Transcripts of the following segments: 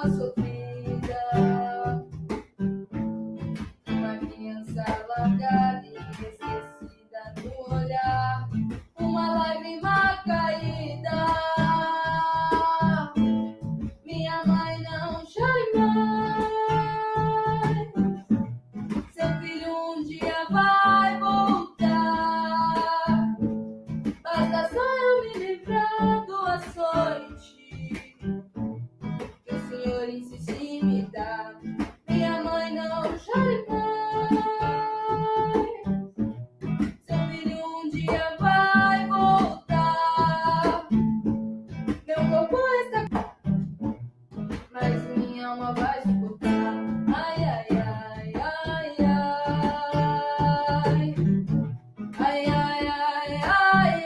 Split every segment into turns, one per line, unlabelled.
sofrida, uma criança largada e esquecida no olhar, uma lágrima caída. Minha mãe não chore mais, seu filho um dia vai voltar. Basta só eu me livrar do açoite que o Senhor insiste em me dar. Minha mãe não chore mais, seu filho um dia vai voltar. Meu corpo está, mas minha alma vai suportar. Ai, ai, ai, ai, ai. Ai, ai, ai, ai, ai.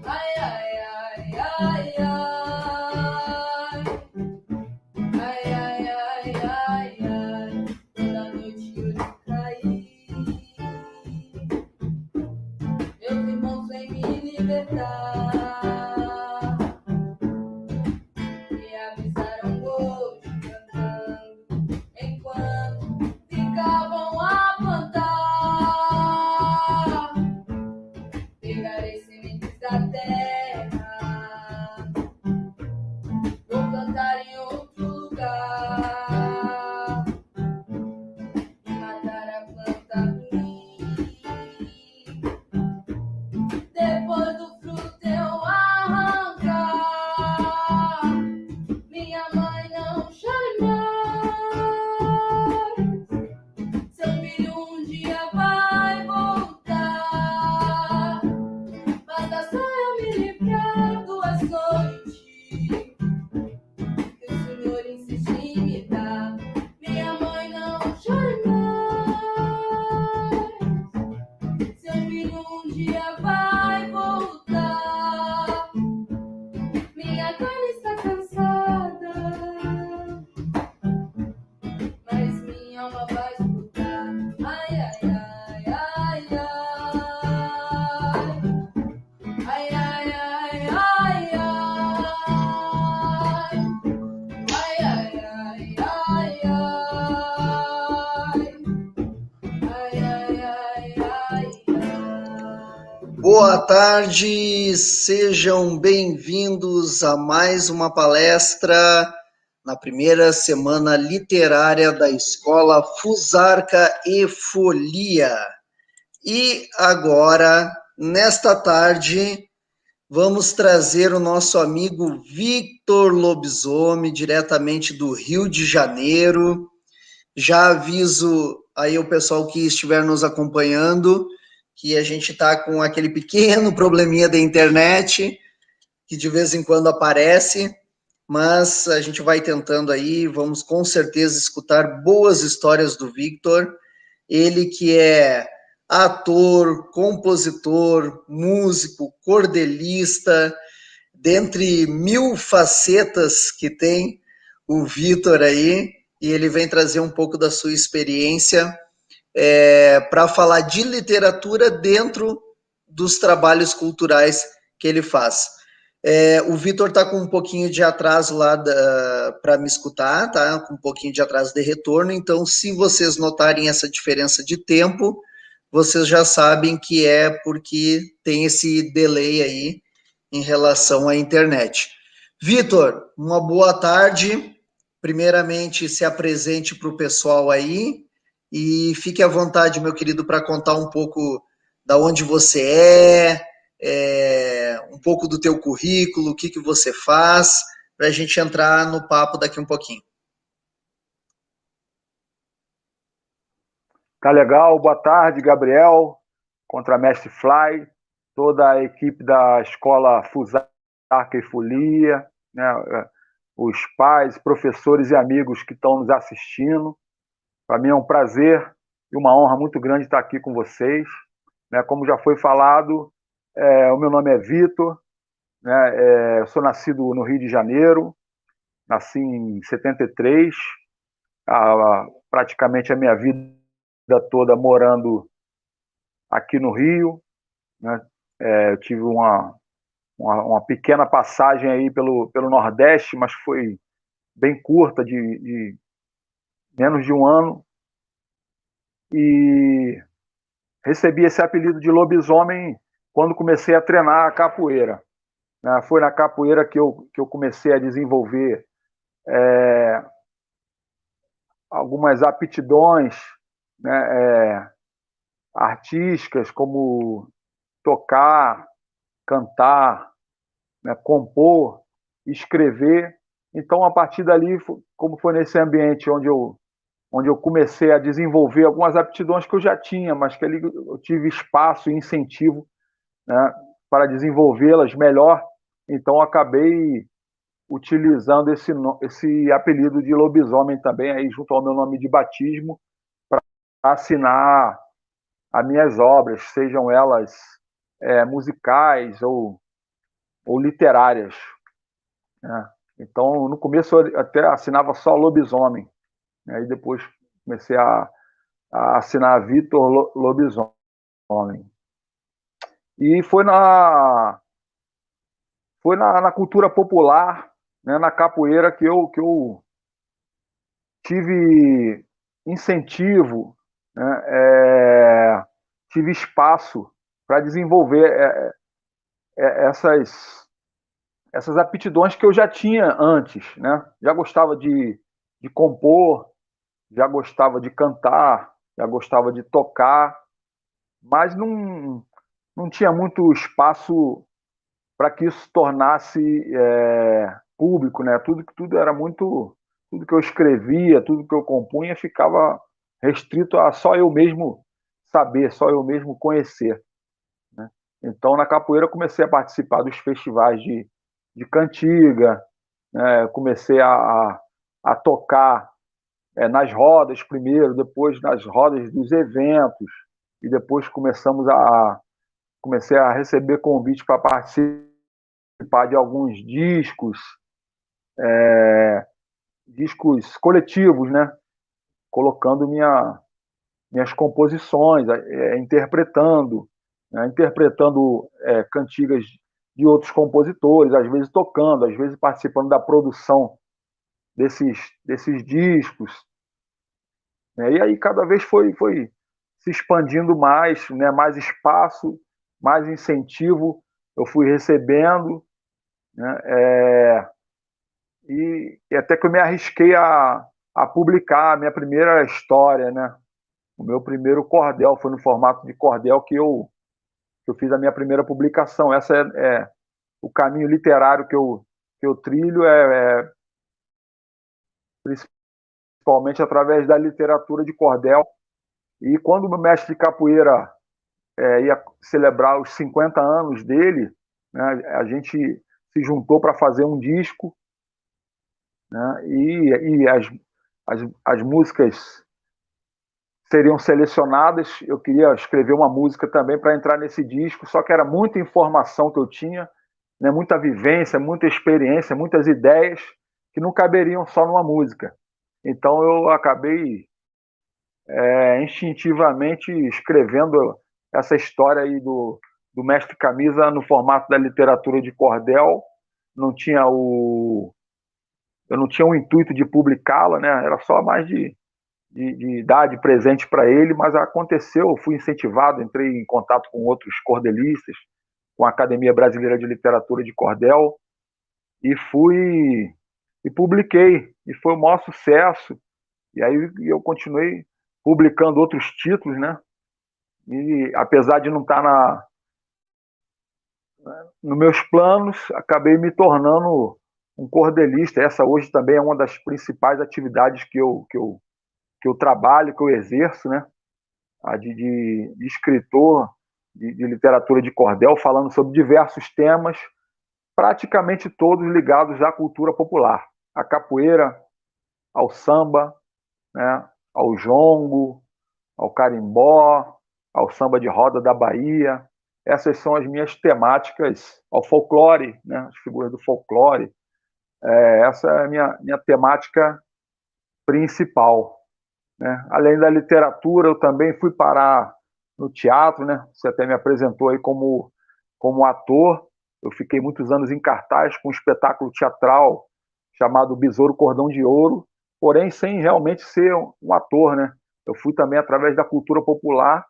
Ai, ai, ai, ai, ai. Ai, ai, ai, ai, ai. Toda noite eu lhe caí. Meus irmãos vêm me libertar. Me avisaram hoje cantando, enquanto ficavam a plantar. Pegarei sementes da terra, vou plantar em outro lugar e matar a planta ruim. Depois do fruto eu arrancar. Minha mãe não chore mais, seu filho um dia vai voltar. Basta só eu me livrar do açoite que o Senhor insiste em me dar. Minha mãe não chore mais, seu filho um dia vai voltar. Minha carne está cansada, mas minha alma vai escutar. Ai, ai, ai, ai, ai. Ai, ai, ai, ai, ai. Ai, ai, ai, ai, ai. Ai, ai, ai, ai, ai.
Boa tarde, sejam bem-vindos a mais uma palestra na primeira semana literária da Escola Fusarca e Folia. E agora, nesta tarde, vamos trazer o nosso amigo Victor Lobisomem, diretamente do Rio de Janeiro. Já aviso aí o pessoal que estiver nos acompanhando que a gente está com aquele pequeno probleminha da internet, que de vez em quando aparece, mas a gente vai tentando aí, vamos com certeza escutar boas histórias do Victor, ele que é ator, compositor, músico, cordelista, dentre 1000 facetas que tem o Victor aí, e ele vem trazer um pouco da sua experiência para falar de literatura dentro dos trabalhos culturais que ele faz. O Victor está com um pouquinho de atraso lá para me escutar, tá? Com um pouquinho de atraso de retorno, então se vocês notarem essa diferença de tempo, vocês já sabem que é porque tem esse delay aí em relação à internet. Victor, uma boa tarde. Primeiramente, se apresente para o pessoal aí e fique à vontade, meu querido, para contar um pouco da onde você um pouco do teu currículo, o que você faz, para a gente entrar no papo daqui um pouquinho.
Tá legal, boa tarde, Gabriel, Contramestre Fly, toda a equipe da Escola Fusarca e Folia, né, os pais, professores e amigos que estão nos assistindo. Para mim é um prazer e uma honra muito grande estar aqui com vocês. Né, como já foi falado, o meu nome é Victor, né, eu sou nascido no Rio de Janeiro, nasci em 73, praticamente a minha vida toda morando aqui no Rio, né? Eu tive uma uma pequena passagem aí pelo Nordeste, mas foi bem curta, de menos de um ano, e recebi esse apelido de lobisomem quando comecei a treinar a capoeira. Foi na capoeira que eu comecei a desenvolver algumas aptidões, né, artísticas, como tocar, cantar, né, compor, escrever. Então, a partir dali, como foi nesse ambiente onde eu comecei a desenvolver algumas aptidões que eu já tinha, mas que ali eu tive espaço e incentivo, né, para desenvolvê-las melhor, então acabei utilizando esse apelido de lobisomem também, aí, junto ao meu nome de batismo, para assinar as minhas obras, sejam elas musicais ou literárias, né? Então, no começo eu até assinava só lobisomem, né? Aí depois comecei a assinar Vitor Lobisomem. E foi na cultura popular, né, na capoeira, que eu tive incentivo, né, tive espaço para desenvolver essas aptidões que eu já tinha antes, né? Já gostava de compor, já gostava de cantar, já gostava de tocar, mas não tinha muito espaço para que isso tornasse público, né? Tudo era muito, tudo que eu escrevia, tudo que eu compunha ficava restrito a só eu mesmo saber, só eu mesmo conhecer, né? Então, na capoeira, eu comecei a participar dos festivais de cantiga, né? Comecei a tocar nas rodas primeiro, depois nas rodas dos eventos, e depois comecei a receber convite para participar de alguns discos coletivos, né? Colocando minhas composições, interpretando, né? Interpretando cantigas de outros compositores, às vezes tocando, às vezes participando da produção desses discos, né? E aí cada vez foi se expandindo mais, né? Mais espaço, mais incentivo eu fui recebendo, né? E até que eu me arrisquei a publicar a minha primeira história, né? O meu primeiro cordel foi no formato de cordel que eu fiz a minha primeira publicação. Essa é o caminho literário que eu trilho, principalmente através da literatura de cordel. E quando o meu mestre de capoeira ia celebrar os 50 anos dele, né, a gente se juntou para fazer um disco, né, e as músicas seriam selecionadas. Eu queria escrever uma música também para entrar nesse disco, só que era muita informação que eu tinha, né, muita vivência, muita experiência, muitas ideias que não caberiam só numa música. Então eu acabei instintivamente escrevendo essa história aí do Mestre Camisa no formato da literatura de cordel. Não tinha eu não tinha o intuito de publicá-la, né? Era só mais de dar de presente para ele, mas aconteceu, eu fui incentivado, entrei em contato com outros cordelistas, com a Academia Brasileira de Literatura de Cordel, e publiquei, e foi o maior sucesso. E aí eu continuei publicando outros títulos, né? E apesar de não estar nos meus planos, acabei me tornando um cordelista. Essa hoje também é uma das principais atividades que eu trabalho, que eu exerço, né? A de escritor de literatura de cordel, falando sobre diversos temas, praticamente todos ligados à cultura popular, à capoeira, ao samba, né? Ao jongo, ao carimbó, ao samba de roda da Bahia. Essas são as minhas temáticas, ao folclore, né? As figuras do folclore. Essa é a minha temática principal, né? Além da literatura, eu também fui parar no teatro, né? Você até me apresentou aí como ator. Eu fiquei muitos anos em cartaz com um espetáculo teatral chamado Besouro Cordão de Ouro, porém sem realmente ser um ator, né? Eu fui também através da cultura popular,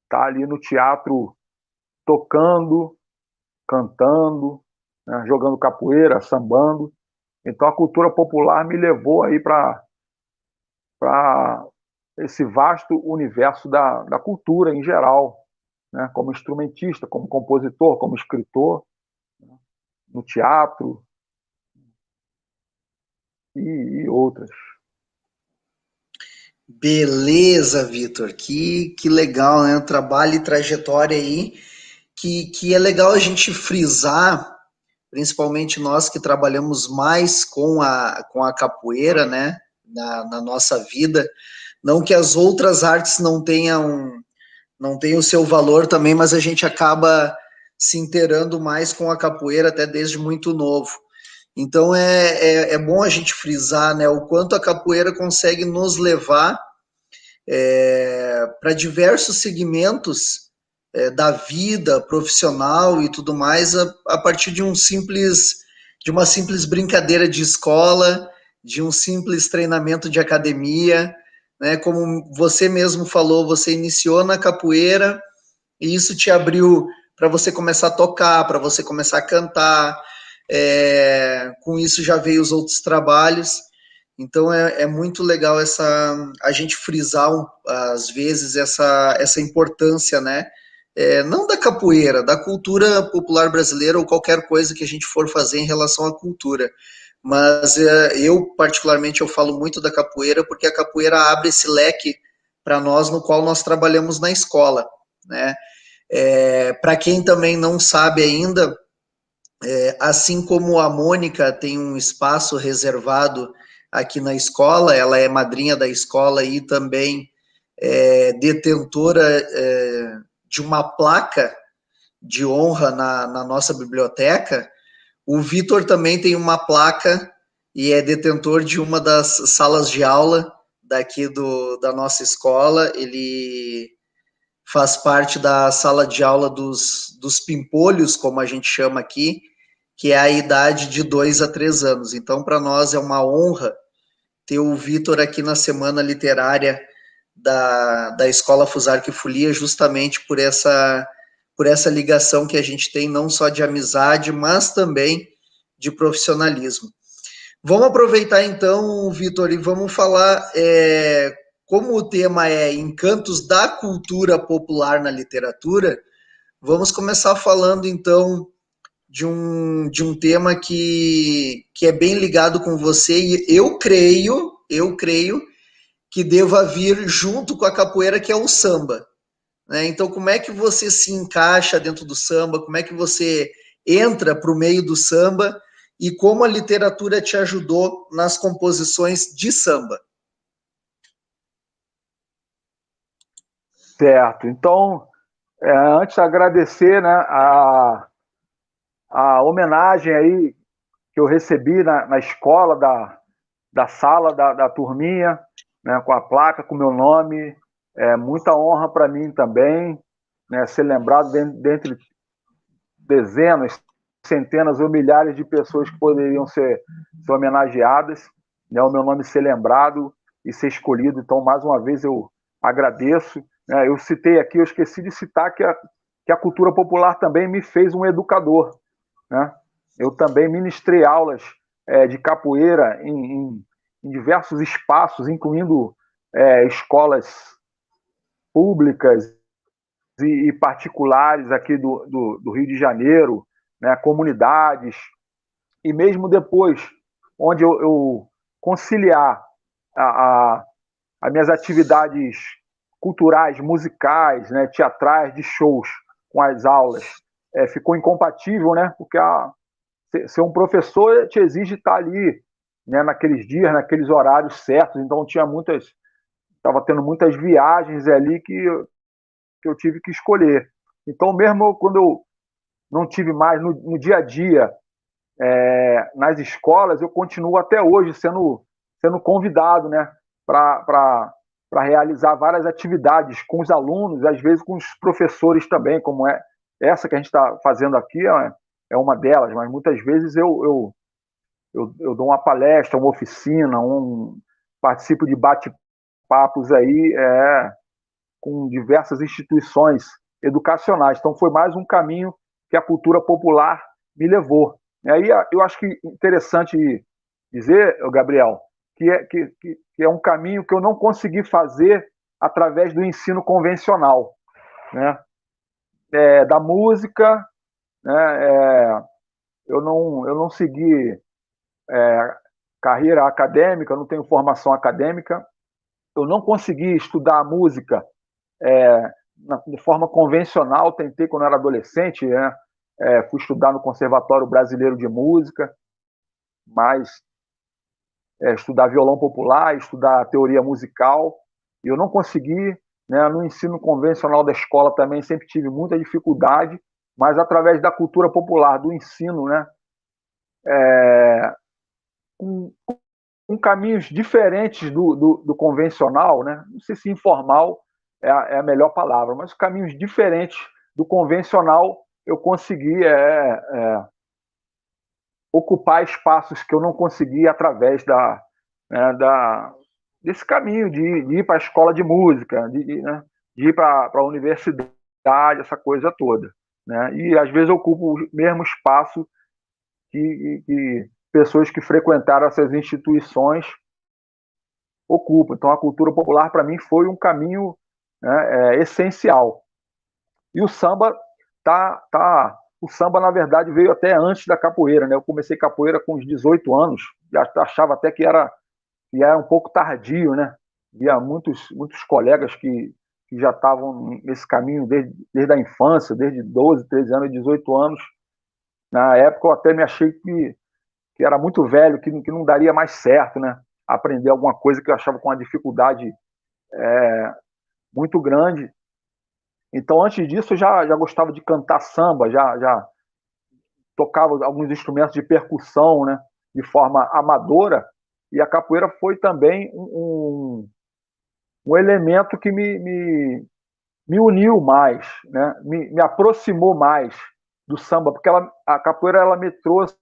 tá ali no teatro tocando, cantando, né, jogando capoeira, sambando. Então a cultura popular me levou aí para esse vasto universo da cultura em geral, né, como instrumentista, como compositor, como escritor, né, no teatro e outras.
Beleza, Vitor, que legal, né? Trabalho e trajetória aí, que é legal a gente frisar, principalmente nós que trabalhamos mais com a capoeira, né, na nossa vida. Não que as outras artes não tenham o seu valor também, mas a gente acaba se inteirando mais com a capoeira até desde muito novo. Então é bom a gente frisar, né, o quanto a capoeira consegue nos levar para diversos segmentos da vida profissional e tudo mais a partir de uma simples brincadeira de escola, de um simples treinamento de academia, né? Como você mesmo falou, você iniciou na capoeira e isso te abriu para você começar a tocar, para você começar a cantar. Com isso já veio os outros trabalhos. Então é muito legal a gente frisar às vezes essa importância, né? Não da capoeira, da cultura popular brasileira ou qualquer coisa que a gente for fazer em relação à cultura. Mas eu, particularmente, eu falo muito da capoeira porque a capoeira abre esse leque para nós no qual nós trabalhamos na escola, né? Para quem também não sabe ainda, assim como a Mônica tem um espaço reservado aqui na escola, ela é madrinha da escola e também detentora de uma placa de honra na nossa biblioteca. O Vitor também tem uma placa e é detentor de uma das salas de aula daqui da nossa escola. Ele faz parte da sala de aula dos pimpolhos, como a gente chama aqui, que é a idade de 2 a 3 anos. Então, para nós é uma honra ter o Vitor aqui na Semana Literária da Escola Fusarca e Folia, justamente por essa ligação que a gente tem, não só de amizade, mas também de profissionalismo. Vamos aproveitar então, Vitor, e vamos falar, como o tema é Encantos da Cultura Popular na Literatura, vamos começar falando então de um tema que é bem ligado com você, e eu creio que deva vir junto com a capoeira, que é o samba, né? Então, como é que você se encaixa dentro do samba? Como é que você entra para o meio do samba? E como a literatura te ajudou nas composições de samba?
Certo. Então, antes de agradecer, né, a homenagem aí que eu recebi na escola, da sala, da turminha, né, com a placa, com o meu nome. É muita honra para mim também, né, ser lembrado dentre dezenas, centenas ou milhares de pessoas que poderiam ser homenageadas, né, o meu nome ser lembrado e ser escolhido. Então, mais uma vez, eu agradeço. Né, eu citei aqui, eu esqueci de citar que a cultura popular também me fez um educador. Né? Eu também ministrei aulas de capoeira em diversos espaços, incluindo escolas públicas e particulares aqui do Rio de Janeiro, né, comunidades, e mesmo depois, onde eu conciliar as minhas atividades culturais, musicais, né, teatrais, de shows com as aulas, ficou incompatível, né, porque ser um professor te exige estar ali, né, naqueles dias, naqueles horários certos, então estava tendo muitas viagens ali que eu tive que escolher. Então, mesmo quando eu não tive mais no dia a dia, nas escolas, eu continuo até hoje sendo convidado, né, para realizar várias atividades com os alunos, às vezes com os professores também, como é essa que a gente está fazendo aqui é uma delas, mas muitas vezes eu dou uma palestra, uma oficina, participo de bate-papos aí com diversas instituições educacionais. Então, foi mais um caminho que a cultura popular me levou. E aí, eu acho que interessante dizer, Gabriel, que é um caminho que eu não consegui fazer através do ensino convencional, né? Da música, né? Eu não segui carreira acadêmica, eu não tenho formação acadêmica, eu não consegui estudar a música de forma convencional, tentei quando eu era adolescente, né? Fui estudar no Conservatório Brasileiro de Música, mas estudar violão popular, estudar teoria musical, e eu não consegui, né? No ensino convencional da escola também sempre tive muita dificuldade, mas através da cultura popular, do ensino, né? Com caminhos diferentes do convencional, né? Não sei se informal é a melhor palavra, mas caminhos diferentes do convencional eu consegui ocupar espaços que eu não conseguia através desse caminho de ir para a escola de música, né? De ir para a universidade, essa coisa toda, né? E às vezes eu ocupo o mesmo espaço que pessoas que frequentaram essas instituições ocupam. Então, a cultura popular, para mim, foi um caminho, né, essencial. E o samba, o samba, na verdade, veio até antes da capoeira. Né? Eu comecei capoeira com uns 18 anos, achava até que era um pouco tardio. Né? Via muitos colegas que já estavam nesse caminho desde a infância, desde 12, 13 anos, 18 anos. Na época, eu até me achei que era muito velho, que não daria mais certo, né? Aprender alguma coisa que eu achava com uma dificuldade muito grande. Então, antes disso, eu já gostava de cantar samba, já tocava alguns instrumentos de percussão, né? De forma amadora, e a capoeira foi também um elemento que me uniu mais, né? Me aproximou mais do samba, porque a capoeira ela me trouxe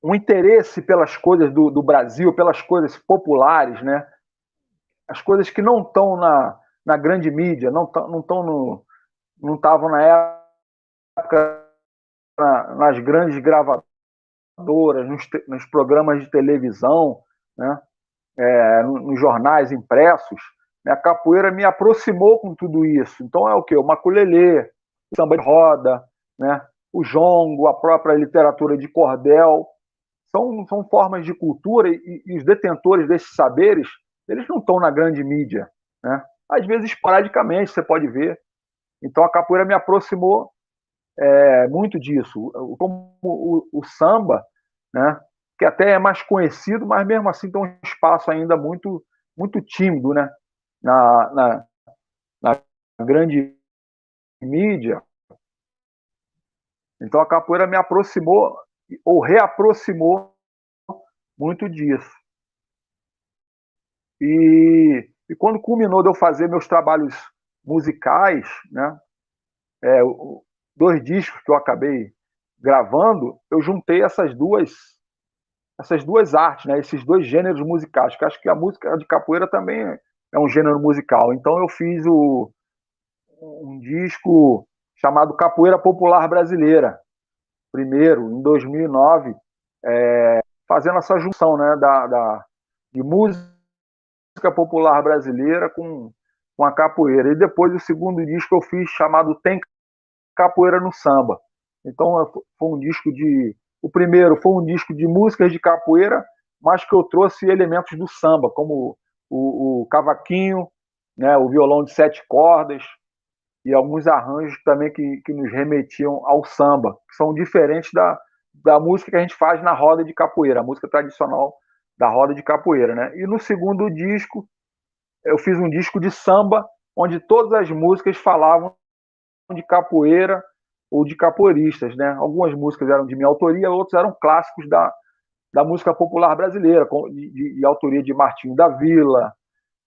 um interesse pelas coisas do Brasil, pelas coisas populares, né? As coisas que não estão na grande mídia, não estavam na época nas grandes gravadoras, nos programas de televisão, né? Nos jornais impressos. Né? A capoeira me aproximou com tudo isso. Então é o quê? O maculelê, o samba de roda, né? O jongo, a própria literatura de cordel. São formas de cultura e os detentores desses saberes, eles não estão na grande mídia. Né? Às vezes, esporadicamente, você pode ver. Então, a capoeira me aproximou muito disso. Como o samba, né? Que até é mais conhecido, mas mesmo assim tem um espaço ainda muito, muito tímido, né? Na grande mídia. Então, a capoeira me aproximou ou reaproximou muito disso. E quando culminou de eu fazer meus trabalhos musicais, né, 2 discos que eu acabei gravando, eu juntei essas duas artes, né, esses 2 gêneros musicais, que acho que a música de capoeira também é um gênero musical. Então eu fiz um disco chamado Capoeira Popular Brasileira, primeiro, em 2009, fazendo essa junção, né, de música popular brasileira com a capoeira. E depois o segundo disco eu fiz chamado Tem Capoeira no Samba. Então foi um disco o primeiro foi um disco de músicas de capoeira, mas que eu trouxe elementos do samba, como o cavaquinho, né, o violão de 7 cordas e alguns arranjos também que nos remetiam ao samba, que são diferentes da música que a gente faz na roda de capoeira, a música tradicional da roda de capoeira, né? E no segundo disco, eu fiz um disco de samba, onde todas as músicas falavam de capoeira ou de capoeiristas, né? Algumas músicas eram de minha autoria, outras eram clássicos da música popular brasileira, de autoria de Martinho da Vila,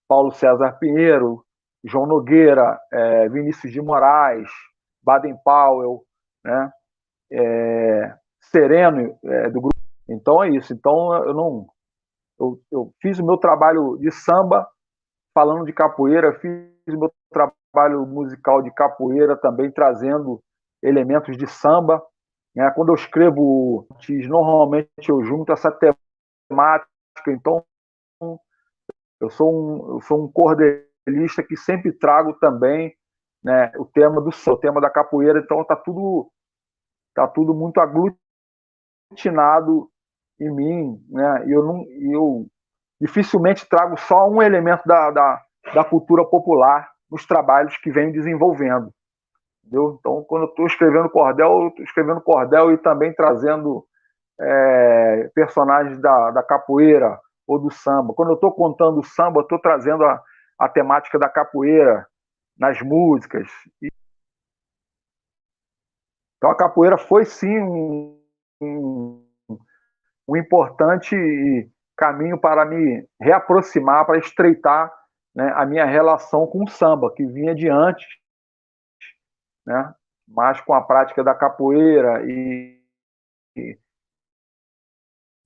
Paulo César Pinheiro, João Nogueira, Vinícius de Moraes, Baden Powell, né? Sereno, do grupo. Então é isso. Então eu fiz o meu trabalho de samba falando de capoeira, fiz o meu trabalho musical de capoeira também trazendo elementos de samba, né? Quando eu escrevo, normalmente eu junto essa temática. Então eu sou um cordelista que sempre trago também, né, o tema da capoeira. Então tá tudo muito aglutinado em mim, né? Eu dificilmente trago só um elemento da cultura popular nos trabalhos que venho desenvolvendo, entendeu? Então, quando eu estou escrevendo cordel e também trazendo personagens da capoeira ou do samba. Quando eu estou contando samba, eu estou trazendo a temática da capoeira nas músicas. Então, a capoeira foi, sim, um importante caminho para me reaproximar, para estreitar, né, a minha relação com o samba, que vinha de antes, né, mas com a prática da capoeira e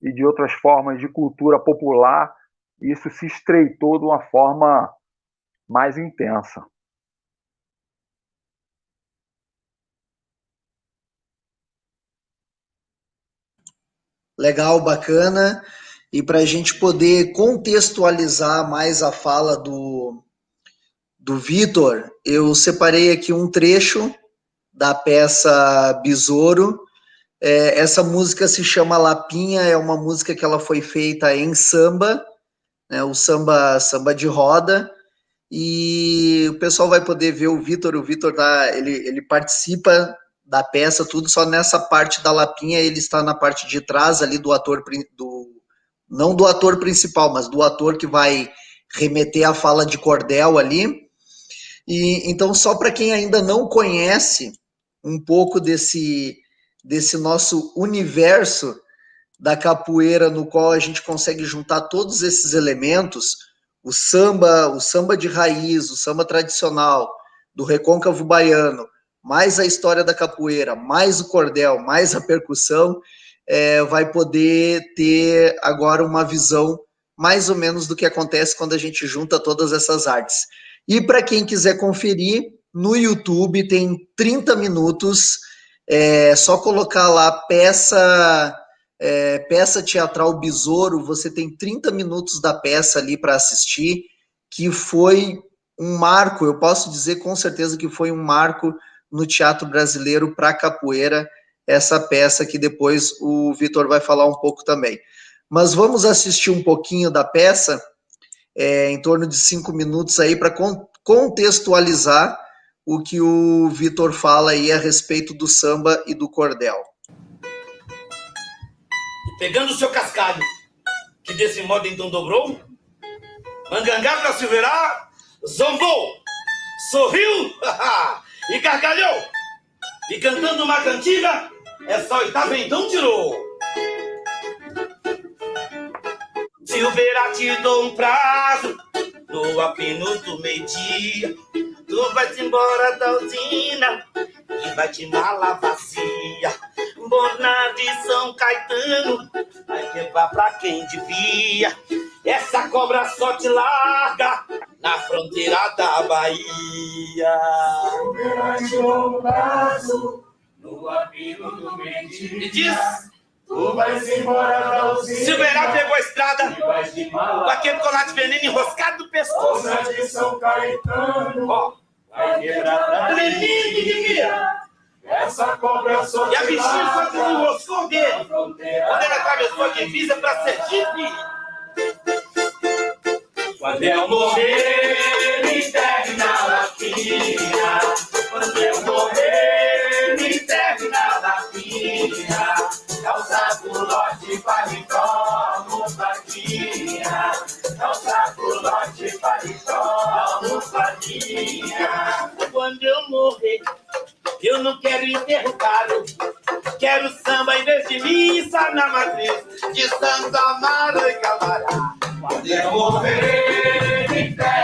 de outras formas de cultura popular, isso se estreitou de uma forma mais intensa.
Legal, bacana. E para a gente poder contextualizar mais a fala do Vitor, eu separei aqui um trecho da peça Besouro. Essa música se chama Lapinha, é uma música que ela foi feita em samba, né, o samba de roda, e o pessoal vai poder ver o Vitor ele participa da peça, tudo, só nessa parte da Lapinha ele está na parte de trás ali do ator, não do ator principal, mas do ator que vai remeter a fala de cordel ali. E então, só para quem ainda não conhece um pouco desse nosso universo da capoeira, no qual a gente consegue juntar todos esses elementos, o samba de raiz, o samba tradicional, do recôncavo baiano, mais a história da capoeira, mais o cordel, mais a percussão, vai poder ter agora uma visão mais ou menos do que acontece quando a gente junta todas essas artes. E para quem quiser conferir, no YouTube tem 30 minutos, só colocar lá peça teatral Besouro, você tem 30 minutos da peça ali para assistir, que foi um marco, eu posso dizer com certeza que foi um marco no teatro brasileiro para capoeira, essa peça que depois o Vitor vai falar um pouco também. Mas vamos assistir um pouquinho da peça, em torno de 5 minutos aí, para contextualizar o que o Vitor fala aí a respeito do samba e do cordel.
Pegando o seu cascalho, que desse modo então dobrou, Mangangá pra se virar, zombou, sorriu e gargalhou, e cantando uma cantiga, essa oitava então tirou. Silveira, te dou um prazo, no apino do meio-dia, tu vais embora da usina e vai te na lavacia. Bona de São Caetano vai levar pra quem devia. Essa cobra só te larga na fronteira da Bahia.
Silveira, te dou um prazo, no apino do meio-dia.
E diz...
Tu vais embora da usina.
Silveira pegou a estrada com aquele colar de veneno enroscado no pescoço.
Bona de São Caetano,
ó,
vai quebrar pra
tremendo que devia.
Essa cobra só te
e a bichinha só desenroscou dele
quando
ele atravessou a divisa pra Sergipe.
Quando eu morrer, me enterre na lapinha. Quando eu morrer, me enterre na lapinha. Calça culote, paletó, almofadinha. Calça culote, paletó, almofadinha.
Quando eu morrer, eu não quero enterro caro. Quero samba em vez de missa na matriz de Santa Amaro e Camará.
Quando eu morrer, me enterre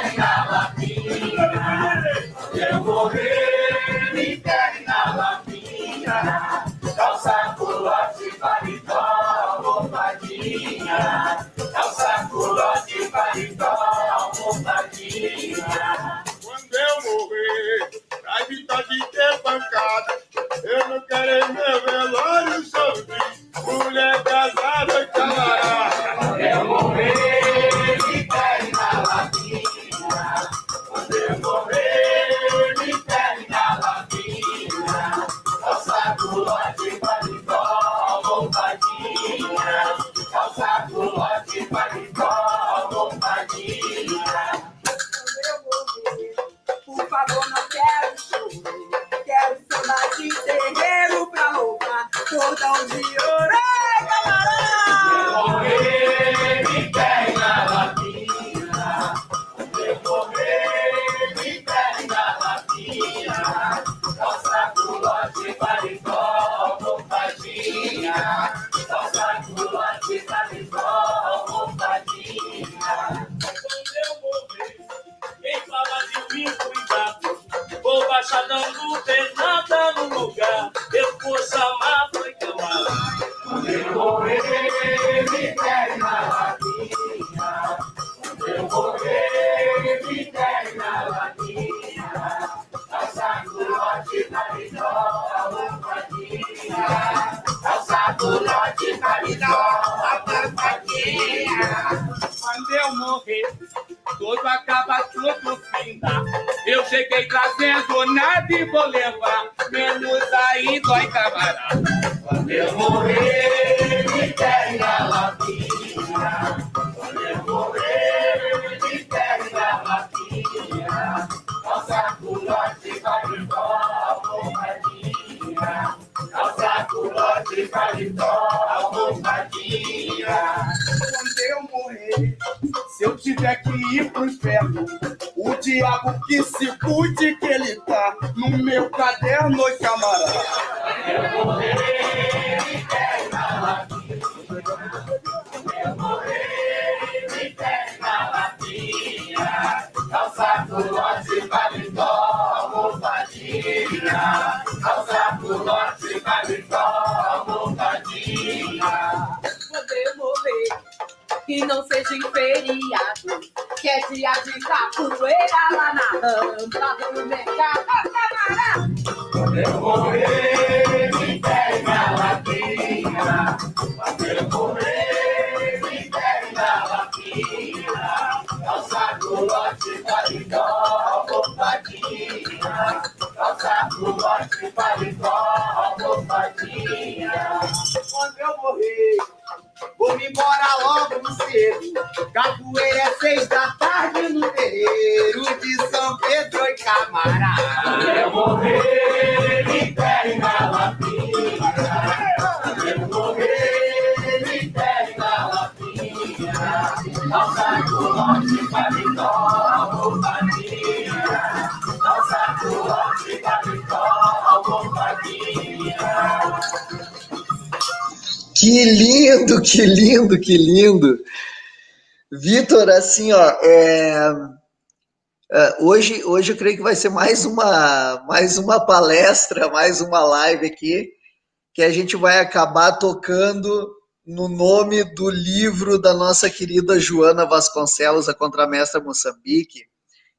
morrer, me enterre na lapinha, calça, culote, paletó, almofadinha, calça, culote, paletó, almofadinha. Quando eu morrer, pra evitar de ter pancada, eu não quero em meu velório sorrir, mulher casada e camarada. Quando eu morrer, me enterre na lapinha, quando eu morrer, me enterre na lapinha, calça, culote, paletó, almofadinha, calça, culote, paletó, almofadinha.
Por favor, não quero choro, quero samba de terreiro pra louvar, cordão de ouro, ei, camarada!
Eu morrer, me enterre na lapinha, eu morrer, me enterre na lapinha, calça, culote, paletó, almofadinha, calça, culote, paletó, almofadinha. Quando eu morrer, quem fala de mim, cuidado, vou baixar dando pesada no lugar, eu vou chamar, foi camarada. Quando eu morrer, me enterre na lapinha, quando eu morrer, me enterre na lapinha, calça, culote, paletó, almofadinha, calça, culote, paletó, almofadinha. Quando eu morrer, tudo acaba, tudo finda. Eu cheguei trazendo nada e vou levar, menos aí dói, camarada. Quando eu morrer, me enterre na lapinha, quando eu morrer, me enterre na lapinha, calça, culote, paletó, almofadinha, calça, culote, paletó, almofadinha. Quando eu morrer, se eu tiver que ir pro inferno, o diabo que se cuide que ele tá no meu caderno, oi, camarada. Eu morrer, me enterre na lapinha, eu morrer, me enterre na lapinha, calça, culote, paletó, almofadinha, calça, culote, paletó, almofadinha.
Quando eu morrer, que não seja em feriado, que é dia de capoeira lá na rampa do mercado, camarada!
Quando eu morrer, me enterre na lapinha, quando eu morrer, me enterre na lapinha, calça, culote, paletó, almofadinha, calça, culote, paletó, almofadinha. Quando eu morrer, vou me embora logo cedo, capoeira é 6 da tarde no terreiro de São Pedro e camarada. Quando eu morrer, me enterre na lapinha, quando eu morrer, me enterre na lapinha, calça, culote, paletó, almofadinha, calça, culote, paletó, almofadinha.
Que lindo, que lindo, que lindo. Vitor, assim, ó, hoje eu creio que vai ser mais uma palestra, mais uma live aqui, que a gente vai acabar tocando no nome do livro da nossa querida Joana Vasconcelos, a Contramestra Moçambique,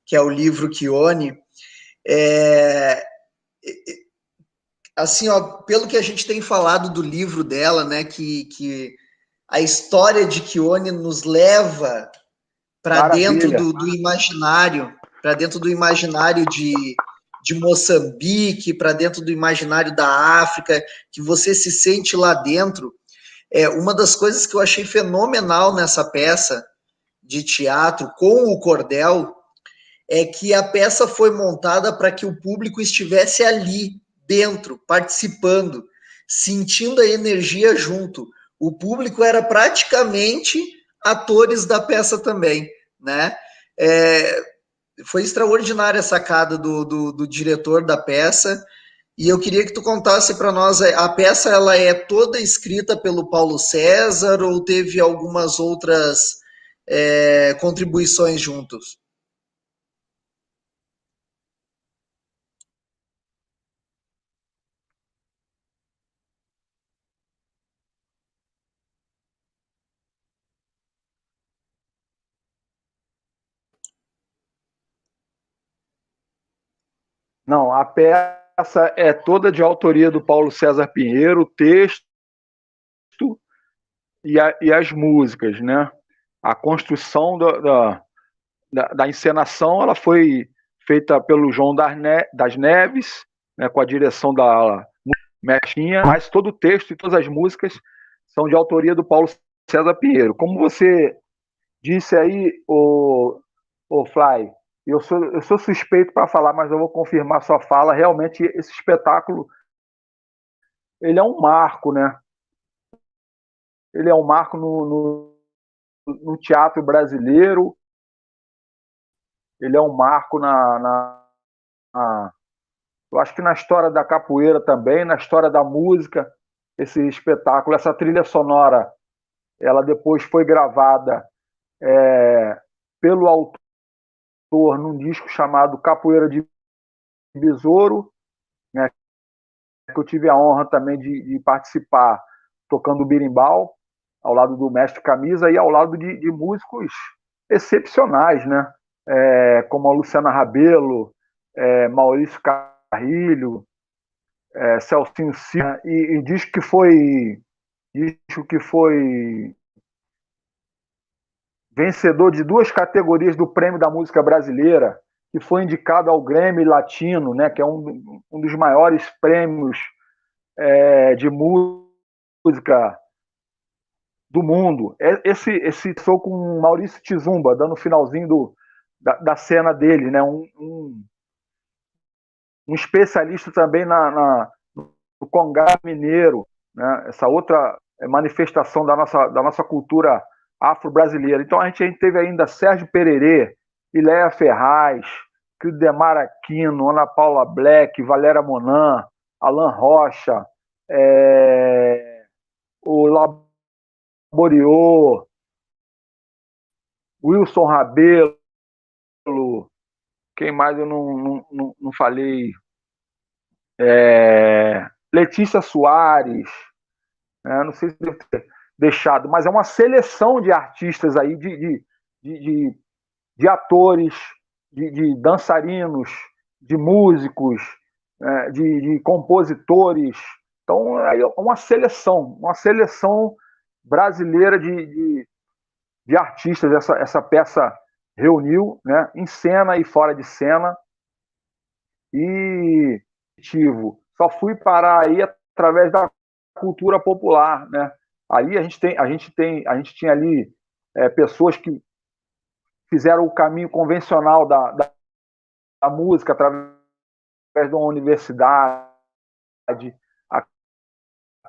que é o livro Chione. Assim, ó, pelo que a gente tem falado do livro dela, né, que a história de Chione nos leva para dentro do imaginário, para dentro do imaginário de Moçambique, para dentro do imaginário da África, que você se sente lá dentro. Uma das coisas que eu achei fenomenal nessa peça de teatro com o cordel é que a peça foi montada para que o público estivesse ali dentro, participando, sentindo a energia junto. O público era praticamente atores da peça também, né? Foi extraordinária a sacada do diretor da peça, e eu queria que tu contasse para nós, a peça ela é toda escrita pelo Paulo César ou teve algumas outras contribuições juntos?
Não, a peça é toda de autoria do Paulo César Pinheiro, o texto e as músicas, né? A construção da encenação ela foi feita pelo João das Neves, né, com a direção da Mexinha, mas todo o texto e todas as músicas são de autoria do Paulo César Pinheiro. Como você disse aí, o Fly, eu sou suspeito para falar, mas eu vou confirmar sua fala. Realmente, esse espetáculo ele é um marco, né? Ele é um marco no teatro brasileiro, ele é um marco eu acho que na história da capoeira também, na história da música, esse espetáculo, essa trilha sonora, ela depois foi gravada pelo autor num disco chamado Capoeira de Besouro, né, que eu tive a honra também de participar tocando berimbau, ao lado do mestre Camisa e ao lado de músicos excepcionais, né? Como a Luciana Rabelo, Maurício Carrilho, Celcinho Silva, e disco que foi vencedor de 2 categorias do Prêmio da Música Brasileira, que foi indicado ao Grammy Latino, né, que é um dos maiores prêmios de música do mundo. Esse sou com o Maurício Tizumba, dando o finalzinho da cena dele, né, um especialista também no Congado Mineiro, né, essa outra manifestação da nossa cultura afro-brasileira. Então a gente teve ainda Sérgio Pererê, Iléia Ferraz, Cildemar Aquino, Ana Paula Black, Valéria Monan, Alan Rocha, o Laboriô, Wilson Rabelo, quem mais eu não falei? Letícia Soares, não sei se devo ter deixado, mas é uma seleção de artistas aí, de atores, de dançarinos, de músicos, de compositores. Então, é uma seleção brasileira de artistas. Essa peça reuniu, né, em cena e fora de cena, e só fui parar aí através da cultura popular, né? Aí a gente tinha ali pessoas que fizeram o caminho convencional da música através de uma universidade,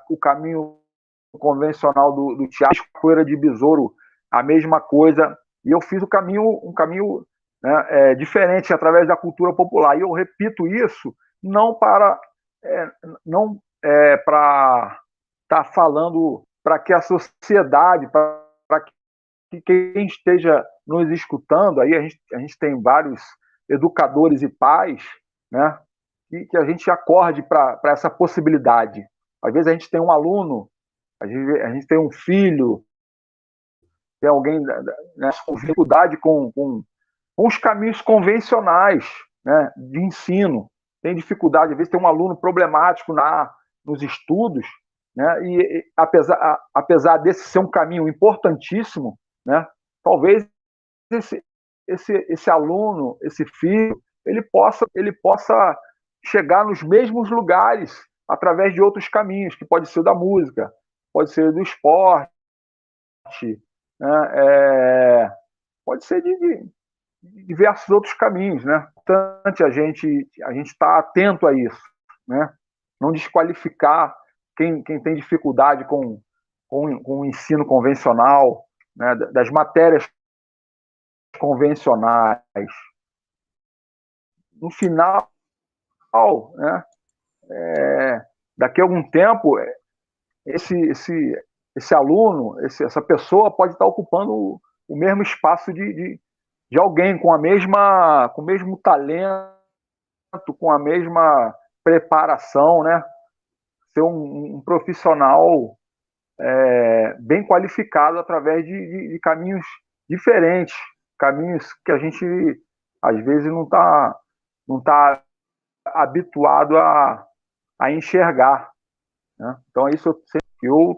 o caminho convencional do teatro, capoeira de besouro, a mesma coisa, e eu fiz um caminho né, diferente através da cultura popular. E eu repito isso não para estar falando para que a sociedade, para que quem esteja nos escutando, aí a gente tem vários educadores e pais, né, que a gente acorde para essa possibilidade. Às vezes a gente tem um aluno, a gente tem um filho, tem alguém, né, com dificuldade com os caminhos convencionais, né, de ensino, tem dificuldade, às vezes tem um aluno problemático nos estudos, né, e apesar desse ser um caminho importantíssimo, né, talvez esse aluno, esse filho, ele possa chegar nos mesmos lugares através de outros caminhos, que pode ser da música, pode ser do esporte, né, pode ser de diversos outros caminhos, né? Importante a gente estar atento a isso, né? Não desqualificar quem tem dificuldade com o ensino convencional, né? Das matérias convencionais. No final, né? Daqui a algum tempo, esse aluno, essa pessoa pode estar ocupando o mesmo espaço de alguém com o mesmo talento, com a mesma preparação, né? Ser um profissional bem qualificado através de caminhos diferentes, caminhos que a gente às vezes não tá habituado a enxergar, né? Então isso eu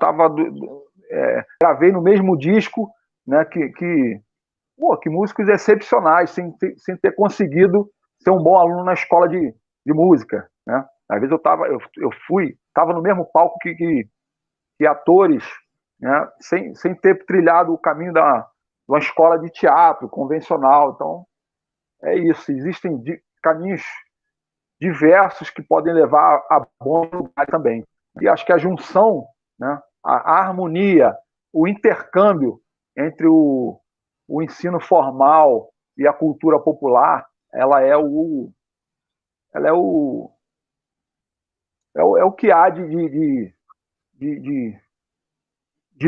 gravei no mesmo disco, né, que músicos excepcionais, sem ter conseguido ser um bom aluno na escola de música, né? Às vezes eu estava no mesmo palco que atores, né, sem ter trilhado o caminho de uma escola de teatro convencional. Então, é isso. Existem caminhos diversos que podem levar a bons lugares também. E acho que a junção, né, a harmonia, o intercâmbio entre o ensino formal e a cultura popular, ela é o que há de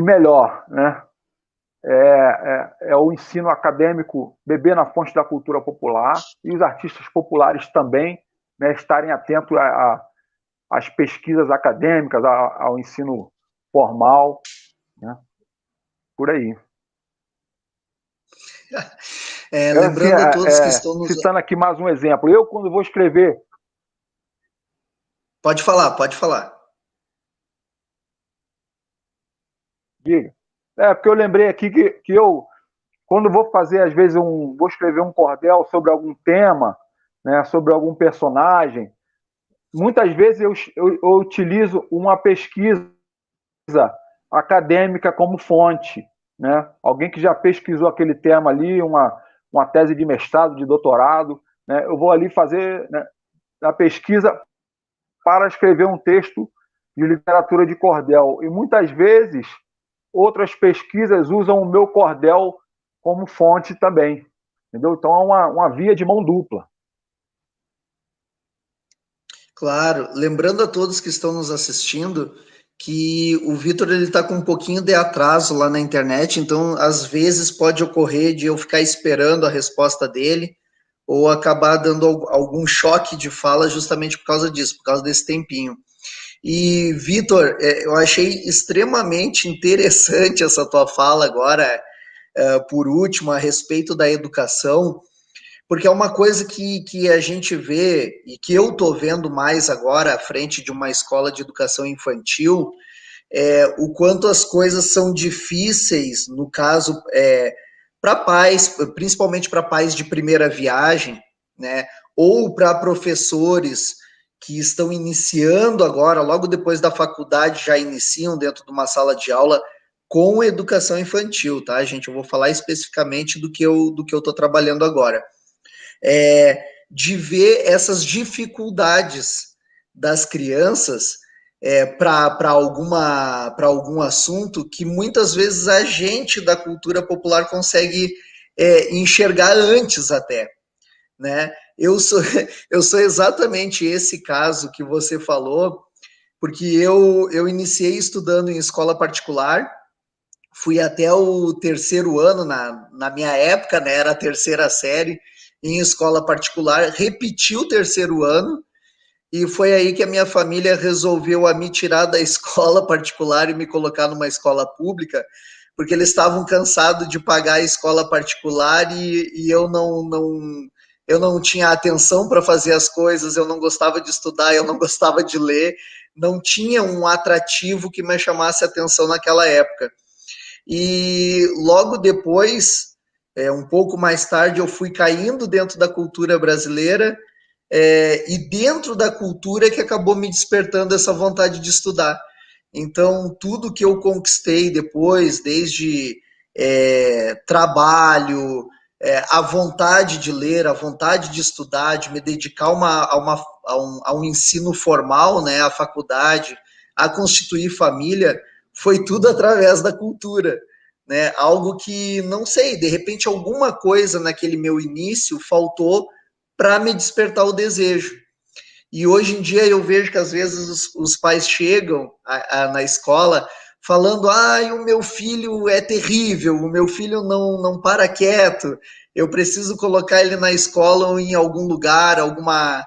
melhor, né? É o ensino acadêmico beber na fonte da cultura popular e os artistas populares também, né, estarem atentos às pesquisas acadêmicas, ao ensino formal, né? Por aí.
Lembrando a todos que estão nos...
Citando aqui mais um exemplo, eu quando vou escrever...
Pode falar.
Diga. Porque eu lembrei aqui que eu, quando vou fazer, às vezes, vou escrever um cordel sobre algum tema, né, sobre algum personagem, muitas vezes eu utilizo uma pesquisa acadêmica como fonte, né? Alguém que já pesquisou aquele tema ali, uma tese de mestrado, de doutorado, né? Eu vou ali fazer, né, a pesquisa para escrever um texto de literatura de cordel. E muitas vezes outras pesquisas usam o meu cordel como fonte também, entendeu? Então é uma via de mão dupla.
Claro, lembrando a todos que estão nos assistindo que o Vitor ele está com um pouquinho de atraso lá na internet, então às vezes pode ocorrer de eu ficar esperando a resposta dele ou acabar dando algum choque de fala justamente por causa disso, por causa desse tempinho. E, Vitor, eu achei extremamente interessante essa tua fala agora, por último, a respeito da educação, porque é uma coisa que a gente vê, e que eu estou vendo mais agora à frente de uma escola de educação infantil, o quanto as coisas são difíceis, no caso, para pais, principalmente para pais de primeira viagem, né, ou para professores que estão iniciando agora, logo depois da faculdade, já iniciam dentro de uma sala de aula com educação infantil, tá, gente? Eu vou falar especificamente do que eu estou trabalhando agora. De ver essas dificuldades das crianças para algum assunto que muitas vezes a gente da cultura popular consegue enxergar antes até, né? Eu sou exatamente esse caso que você falou, porque eu iniciei estudando em escola particular, fui até o terceiro ano, na minha época, né, era a terceira série, em escola particular, repeti o terceiro ano, e foi aí que a minha família resolveu me tirar da escola particular e me colocar numa escola pública, porque eles estavam cansados de pagar a escola particular e eu não tinha atenção para fazer as coisas, eu não gostava de estudar, eu não gostava de ler, não tinha um atrativo que me chamasse a atenção naquela época. E logo depois, um pouco mais tarde, eu fui caindo dentro da cultura brasileira, e dentro da cultura que acabou me despertando essa vontade de estudar. Então, tudo que eu conquistei depois, desde trabalho, a vontade de ler, a vontade de estudar, de me dedicar a um ensino formal, né, à faculdade, a constituir família, foi tudo através da cultura, né? Algo que, não sei, de repente alguma coisa naquele meu início faltou para me despertar o desejo. E hoje em dia eu vejo que às vezes os pais chegam na escola falando: o meu filho é terrível, o meu filho não para quieto, eu preciso colocar ele na escola ou em algum lugar, alguma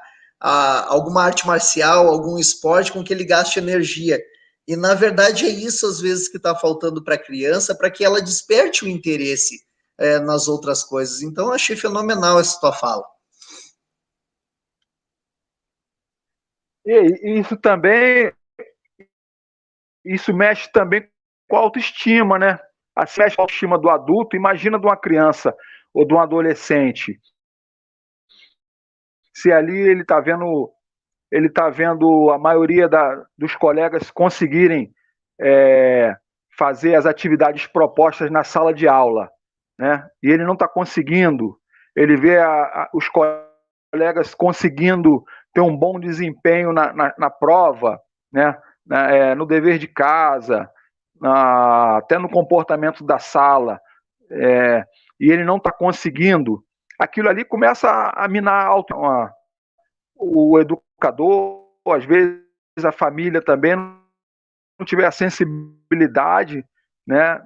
arte marcial, algum esporte com que ele gaste energia. E na verdade é isso às vezes que está faltando para a criança, para que ela desperte o interesse nas outras coisas. Então eu achei fenomenal essa tua fala.
E isso mexe também com a autoestima, né? Assim mexe com a autoestima do adulto. Imagina de uma criança ou de um adolescente, se ali ele tá vendo a maioria dos colegas conseguirem fazer as atividades propostas na sala de aula, né? E ele não está conseguindo. Ele vê os colegas conseguindo ter um bom desempenho na prova, né? No dever de casa, até no comportamento da sala, e ele não está conseguindo. Aquilo ali começa a minar o educador, às vezes a família também não tiver a sensibilidade, né,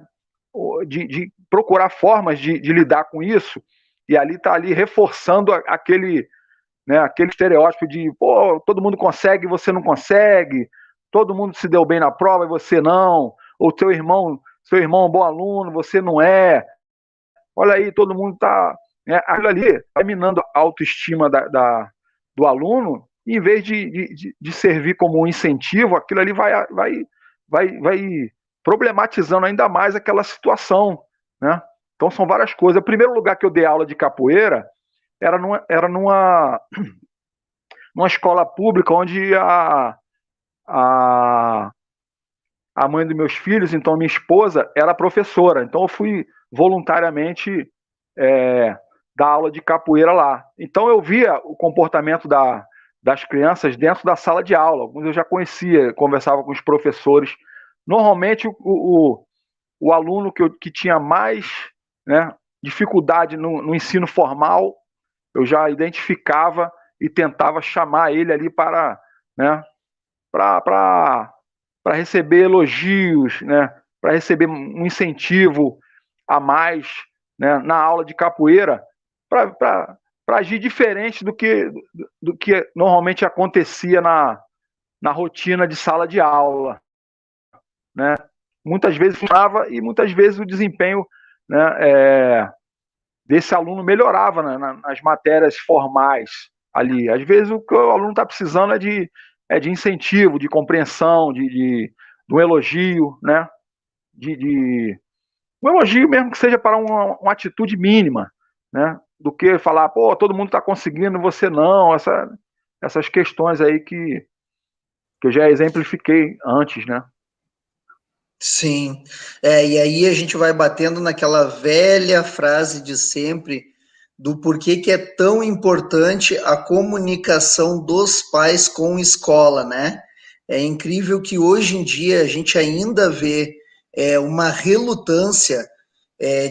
de procurar formas de lidar com isso, e ali está ali reforçando aquele estereótipo de pô, todo mundo consegue, você não consegue, todo mundo se deu bem na prova e você não, ou seu irmão é um bom aluno, você não é. Olha aí, todo mundo está. Aquilo ali está minando a autoestima do aluno, e em vez de servir como um incentivo, aquilo ali vai problematizando ainda mais aquela situação, né? Então são várias coisas. O primeiro lugar que eu dei aula de capoeira era numa escola pública onde a mãe dos meus filhos, então minha esposa, era professora. Então eu fui voluntariamente dar aula de capoeira lá. Então eu via o comportamento das crianças dentro da sala de aula. Alguns eu já conhecia, conversava com os professores. Normalmente o aluno que tinha mais, né, dificuldade no ensino formal, eu já identificava e tentava chamar ele ali para, né, para receber elogios, né, para receber um incentivo a mais, né, na aula de capoeira, para agir diferente do que normalmente acontecia na rotina de sala de aula, né? Muitas vezes funcionava e muitas vezes o desempenho, né, desse aluno melhorava, né, nas matérias formais ali. Às vezes o que o aluno está precisando é de incentivo, de compreensão, de um elogio, né? Um elogio mesmo que seja para uma atitude mínima, né? Do que falar, pô, todo mundo está conseguindo, você não. Essas questões aí que eu já exemplifiquei antes, né?
Sim, e aí a gente vai batendo naquela velha frase de sempre do porquê que é tão importante a comunicação dos pais com a escola, né? É incrível que hoje em dia a gente ainda vê uma relutância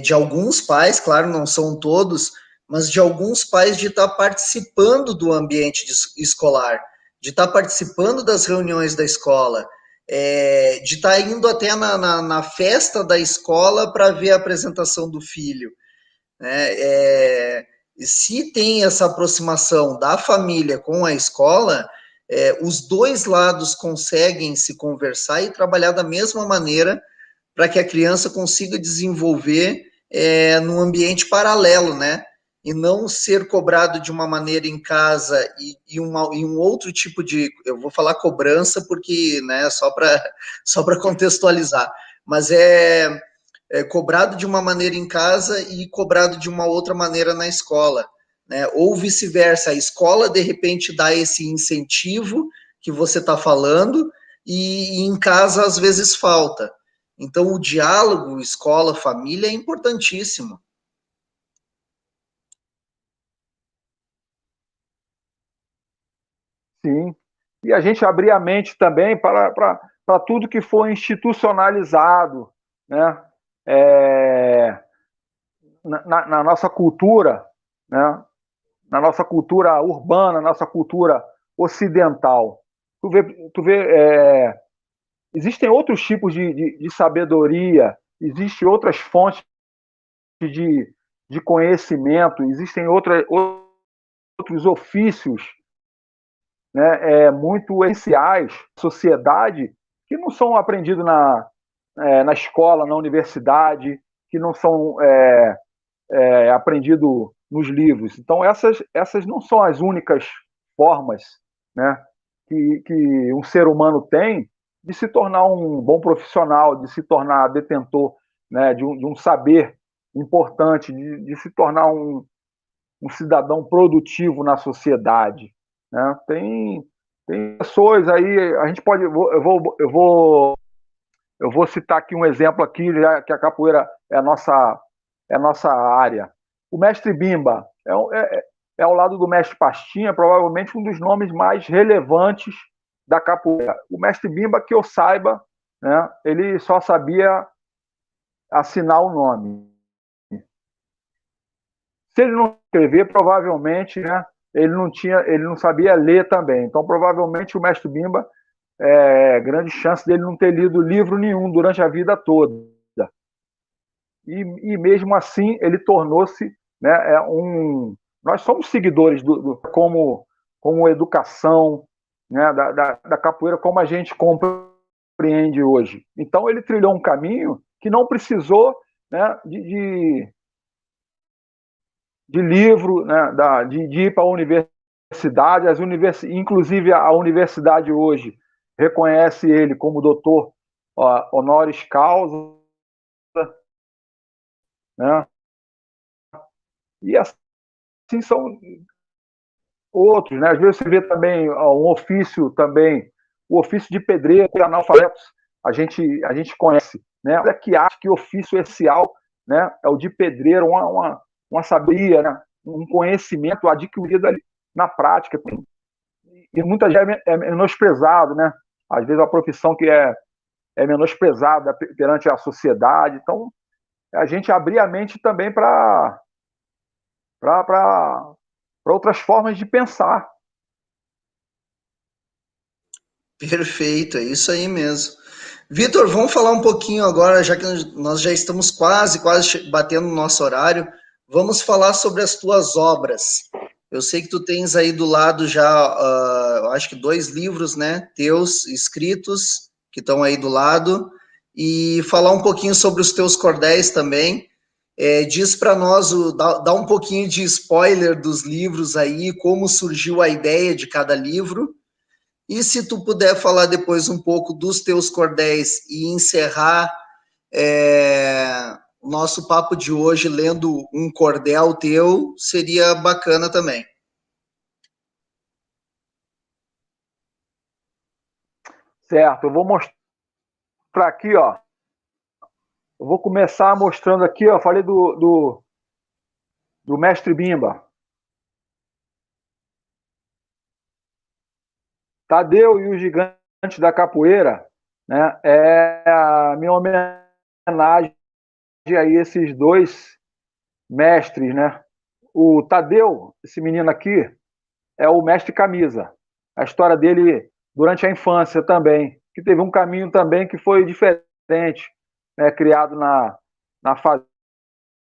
de alguns pais, claro, não são todos, mas de alguns pais de estar participando do ambiente escolar, de estar participando das reuniões da escola, de estar indo até na festa da escola para ver a apresentação do filho, né? Se tem essa aproximação da família com a escola, os dois lados conseguem se conversar e trabalhar da mesma maneira para que a criança consiga desenvolver num ambiente paralelo, né? E não ser cobrado de uma maneira em casa e um outro tipo de, eu vou falar cobrança porque, né, só para contextualizar, mas cobrado de uma maneira em casa e cobrado de uma outra maneira na escola, né? Ou vice-versa, a escola de repente dá esse incentivo que você está falando e em casa às vezes falta. Então, o diálogo escola-família é importantíssimo.
Sim. E a gente abrir a mente também para tudo que for institucionalizado, né? Na nossa cultura, né? Na nossa cultura urbana, na nossa cultura ocidental. Tu vê existem outros tipos de sabedoria, existem outras fontes de conhecimento, existem outros ofícios, né, muito essenciais à sociedade que não são aprendidos na escola, na universidade, que não são aprendidos nos livros. Então, essas não são as únicas formas, né, que um ser humano tem de se tornar um bom profissional, de se tornar detentor, né, de um saber importante, de se tornar um cidadão produtivo na sociedade, né? Tem pessoas aí, a gente pode, eu vou citar aqui um exemplo aqui, já que a capoeira é a nossa área. O mestre Bimba é ao lado do mestre Pastinha, provavelmente um dos nomes mais relevantes da capoeira. O mestre Bimba, que eu saiba, né, ele só sabia assinar o nome. Se ele não escrever, provavelmente, né, ele não sabia ler também. Então, provavelmente, o mestre Bimba, grande chance dele não ter lido livro nenhum durante a vida toda. E mesmo assim, ele tornou-se, né, nós somos seguidores como educação, né, da capoeira, como a gente compreende hoje. Então, ele trilhou um caminho que não precisou, né, de livro, né, de ir para a universidade. Inclusive, a universidade hoje reconhece ele como doutor honoris causa, né? E assim são outros, né? Às vezes você vê também um ofício também, o ofício de pedreiro, analfabetos, a gente conhece, né? Olha que acha que ofício essencial, né, é o de pedreiro, uma sabedoria, né, um conhecimento adquirido ali na prática, e muitas vezes é menosprezado, né? Às vezes a profissão que é menosprezada perante a sociedade. Então, a gente abrir a mente também para outras formas de pensar.
Perfeito, é isso aí mesmo. Vitor, vamos falar um pouquinho agora, já que nós já estamos quase batendo no nosso horário, vamos falar sobre as tuas obras. Eu sei que tu tens aí do lado já, acho que 2 livros, né, teus escritos, que estão aí do lado, e falar um pouquinho sobre os teus cordéis também. Diz para nós, dá um pouquinho de spoiler dos livros aí, como surgiu a ideia de cada livro. E se tu puder falar depois um pouco dos teus cordéis e encerrar o nosso papo de hoje lendo um cordel teu, seria bacana também.
Certo, eu vou mostrar aqui, ó. Eu vou começar mostrando aqui, ó. Falei do mestre Bimba. Tadeu e o Gigante da Capoeira, né, é a minha homenagem a esses 2 mestres, né? O Tadeu, esse menino aqui, é o mestre Camisa. A história dele durante a infância também, que teve um caminho também que foi diferente, né? Criado na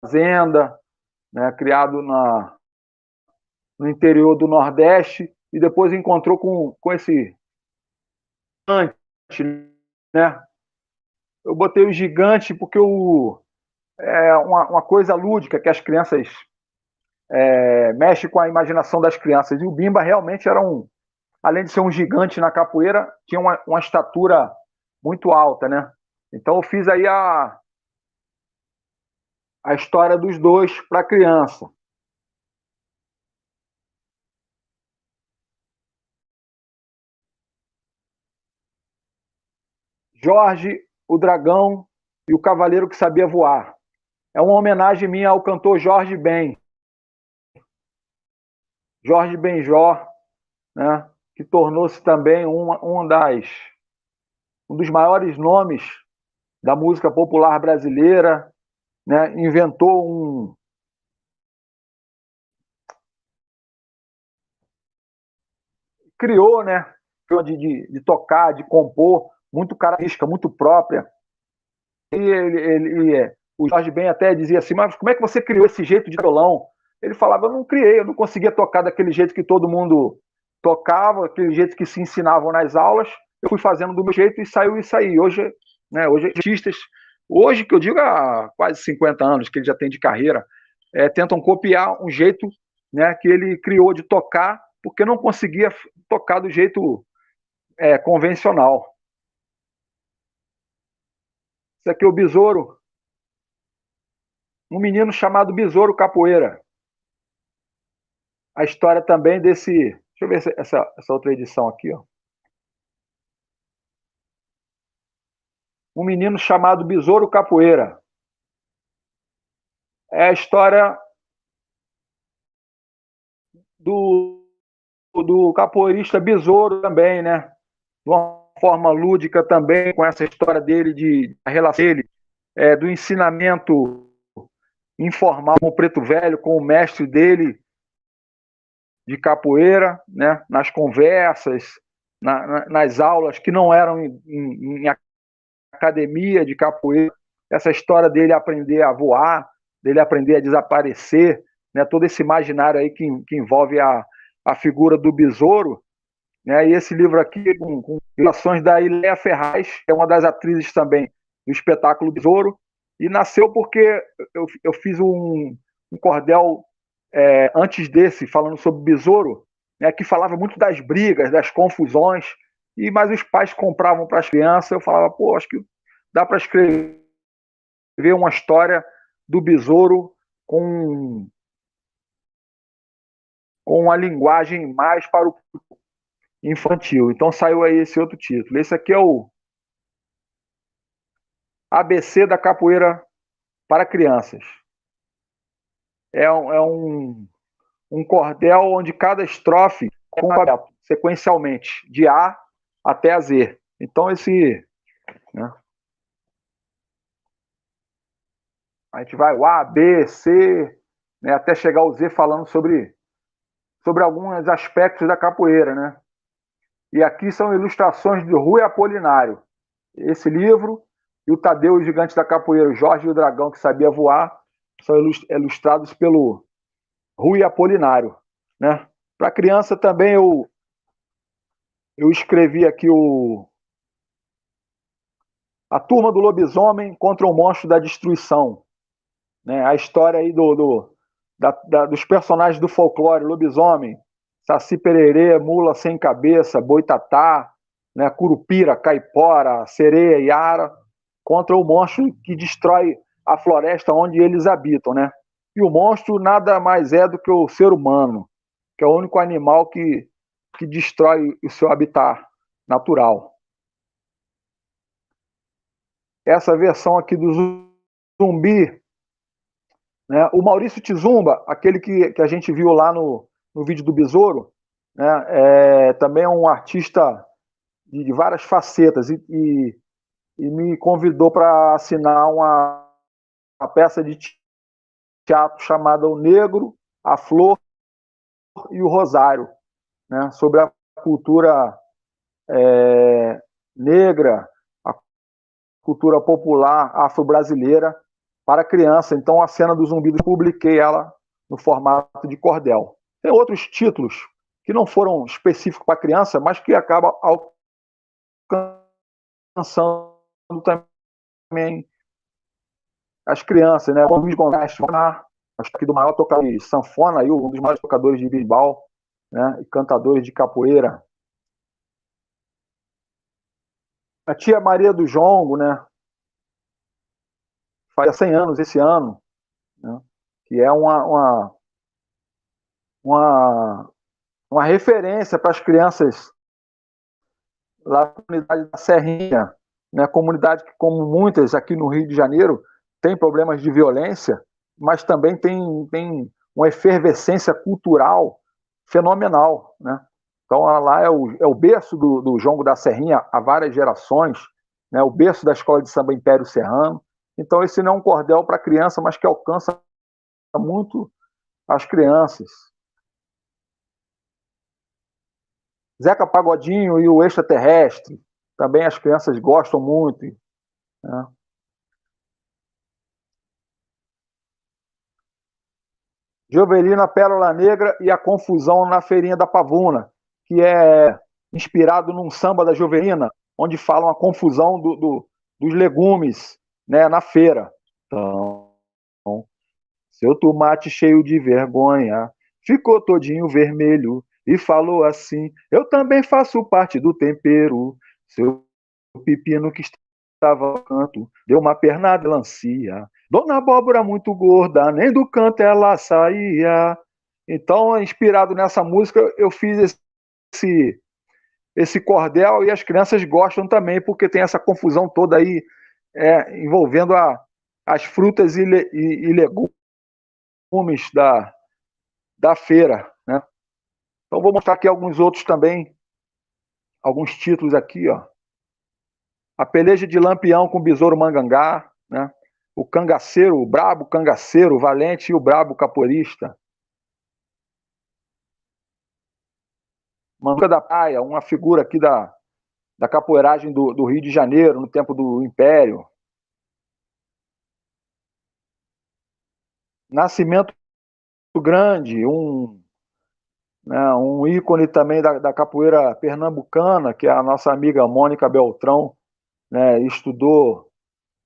fazenda, né? Criado no interior do Nordeste, e depois encontrou com esse gigante, né? Eu botei o gigante porque é uma coisa lúdica que as crianças mexe com a imaginação das crianças. E o Bimba realmente era além de ser um gigante na capoeira, tinha uma estatura muito alta, né? Então eu fiz aí a história dos 2 para a criança. Jorge, o Dragão e o Cavaleiro que Sabia Voar. É uma homenagem minha ao cantor Jorge Ben. Jorge Benjor, né, que tornou-se também um dos maiores nomes da música popular brasileira, né, inventou criou, né, de tocar, de compor, muito característica, muito própria. E o Jorge Ben até dizia assim, mas como é que você criou esse jeito de violão? Ele falava, eu não criei, eu não conseguia tocar daquele jeito que todo mundo tocava, aquele jeito que se ensinavam nas aulas, eu fui fazendo do meu jeito e saiu isso aí. Hoje, né, artistas, hoje que eu digo há quase 50 anos que ele já tem de carreira, tentam copiar um jeito, né, que ele criou de tocar, porque não conseguia tocar do jeito convencional. Isso aqui é o Besouro. Um menino chamado Besouro Capoeira. A história também desse... Deixa eu ver essa outra edição aqui, ó. Um menino chamado Besouro Capoeira. É a história do capoeirista Besouro também, né? De uma forma lúdica também, com essa história dele, a relação dele, do ensinamento informal com o Preto Velho, com o mestre dele de capoeira, né? Nas conversas, nas aulas que não eram em academia de capoeira, essa história dele aprender a voar, dele aprender a desaparecer, né? Todo esse imaginário aí que envolve a figura do besouro, né? E esse livro aqui com ilustrações da Iléia Ferraz, que é uma das atrizes também do espetáculo Besouro, e nasceu porque eu fiz um cordel antes desse, falando sobre besouro, né, que falava muito das brigas, das confusões, mas os pais compravam para as crianças. Eu falava, pô, acho que dá para escrever uma história do besouro com uma linguagem mais para o infantil. Então saiu aí esse outro título. Esse aqui é o ABC da Capoeira para Crianças. É um cordel onde cada estrofe é sequencialmente, de A até a Z. Então né? A gente vai o A, B, C, né, até chegar ao Z, falando sobre alguns aspectos da capoeira, né? E aqui são ilustrações de Rui Apolinário. Esse livro e o Tadeu, o Gigante da Capoeira, o Jorge e o Dragão que Sabia Voar, são ilustrados pelo Rui Apolinário, né? Para criança também eu escrevi aqui A Turma do Lobisomem contra o Monstro da Destruição, né? A história aí dos personagens do folclore, lobisomem, Saci Pererê, Mula Sem Cabeça, Boitatá, né? Curupira, Caipora, Sereia, Iara, contra o monstro que destrói a floresta onde eles habitam, né? E o monstro nada mais é do que o ser humano, que é o único animal que destrói o seu habitat natural. Essa versão aqui do Zumbi, né? O Maurício Tizumba, aquele que a gente viu lá no vídeo do Besouro, né? Também é um artista de várias facetas e me convidou para assinar uma peça de teatro chamada O Negro, a Flor e o Rosário, né? Sobre a cultura negra, a cultura popular afro-brasileira para criança. Então, a cena do Zumbi, eu publiquei ela no formato de cordel. Tem outros títulos que não foram específicos para criança, mas que acabam alcançando também as crianças, né? O Luiz Gonçalves, acho que do maior tocador de sanfona, um dos maiores tocadores de berimbau, né? E cantadores de capoeira. A tia Maria do Jongo, né? Faz 100 anos esse ano, né? Que é uma referência para as crianças lá na comunidade da Serrinha, né? Comunidade que, como muitas aqui no Rio de Janeiro, tem problemas de violência, mas também tem uma efervescência cultural fenomenal, né? Então lá é o berço do jongo da Serrinha há várias gerações, né? O berço da escola de samba Império Serrano. Então esse não é um cordel para criança, mas que alcança muito as crianças. Zeca Pagodinho e o Extraterrestre, também as crianças gostam muito, né? Jovelina, Pérola Negra e a Confusão na Feirinha da Pavuna, que é inspirado num samba da Jovelina, onde falam a confusão dos legumes, né, na feira. Então, seu tomate cheio de vergonha ficou todinho vermelho, e falou assim: eu também faço parte do tempero. Seu pepino que estava no canto deu uma pernada de lancia. Dona Abóbora muito gorda, nem do canto ela saía. Então, inspirado nessa música, eu fiz esse cordel, e as crianças gostam também, porque tem essa confusão toda aí envolvendo as frutas e legumes da feira, né? Então vou mostrar aqui alguns outros também, alguns títulos aqui, ó. A peleja de Lampião com Besouro Mangangá, né? O cangaceiro, o brabo cangaceiro, o valente e o brabo capoeirista. Manduca da Praia, uma figura aqui da capoeiragem do Rio de Janeiro, no tempo do Império. Nascimento Grande, um ícone também da capoeira pernambucana, que é a nossa amiga Mônica Beltrão, né, estudou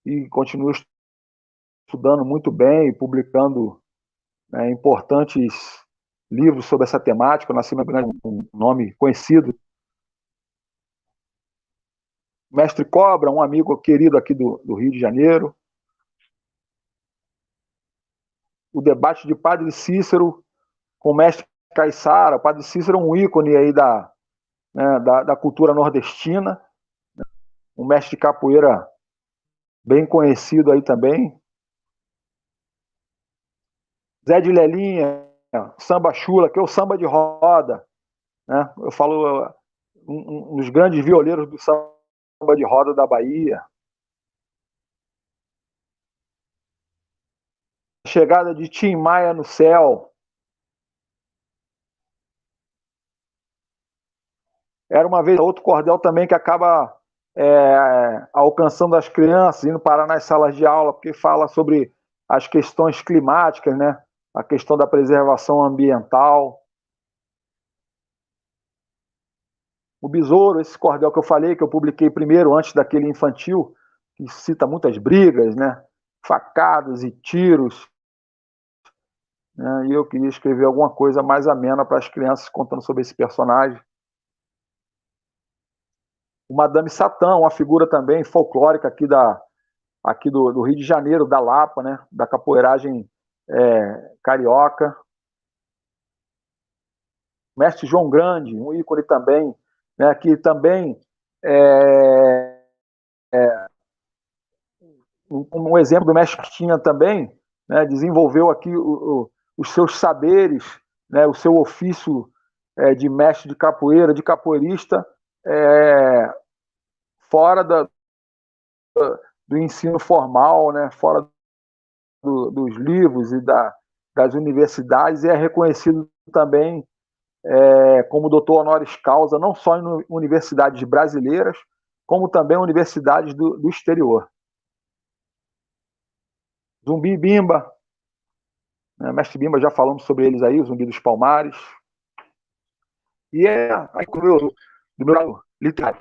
e continua estudando muito bem, publicando, né, importantes livros sobre essa temática. O Nascimento Grande, um nome conhecido. Mestre Cobra, um amigo querido aqui do Rio de Janeiro. O debate de Padre Cícero com o mestre Caiçara. O Padre Cícero é um ícone aí da cultura nordestina, um mestre de capoeira bem conhecido aí também. Zé de Lelinha, samba chula, que é o samba de roda, né? Eu falo, um dos grandes violeiros do samba de roda da Bahia. A chegada de Tim Maia no céu. Era uma vez outro cordel também que acaba alcançando as crianças, indo parar nas salas de aula, porque fala sobre as questões climáticas, né? A questão da preservação ambiental. O Besouro, esse cordel que eu falei, que eu publiquei primeiro, antes daquele infantil, que cita muitas brigas, né? Facadas e tiros. Né? E eu queria escrever alguma coisa mais amena para as crianças, contando sobre esse personagem. O Madame Satã, uma figura também folclórica aqui do Rio de Janeiro, da Lapa, né? Da capoeiragem carioca. Mestre João Grande, um ícone também, né? Que também um exemplo do mestre Cristina também, né? Desenvolveu aqui os seus saberes, né? O seu ofício de mestre de capoeira, de capoeirista, fora do ensino formal, né? Fora dos livros e das universidades, e é reconhecido também como doutor honoris causa, não só em universidades brasileiras, como também em universidades do exterior. Zumbi e Bimba, né? Mestre Bimba, já falamos sobre eles aí, o Zumbi dos Palmares. E aí, do meu lado literário.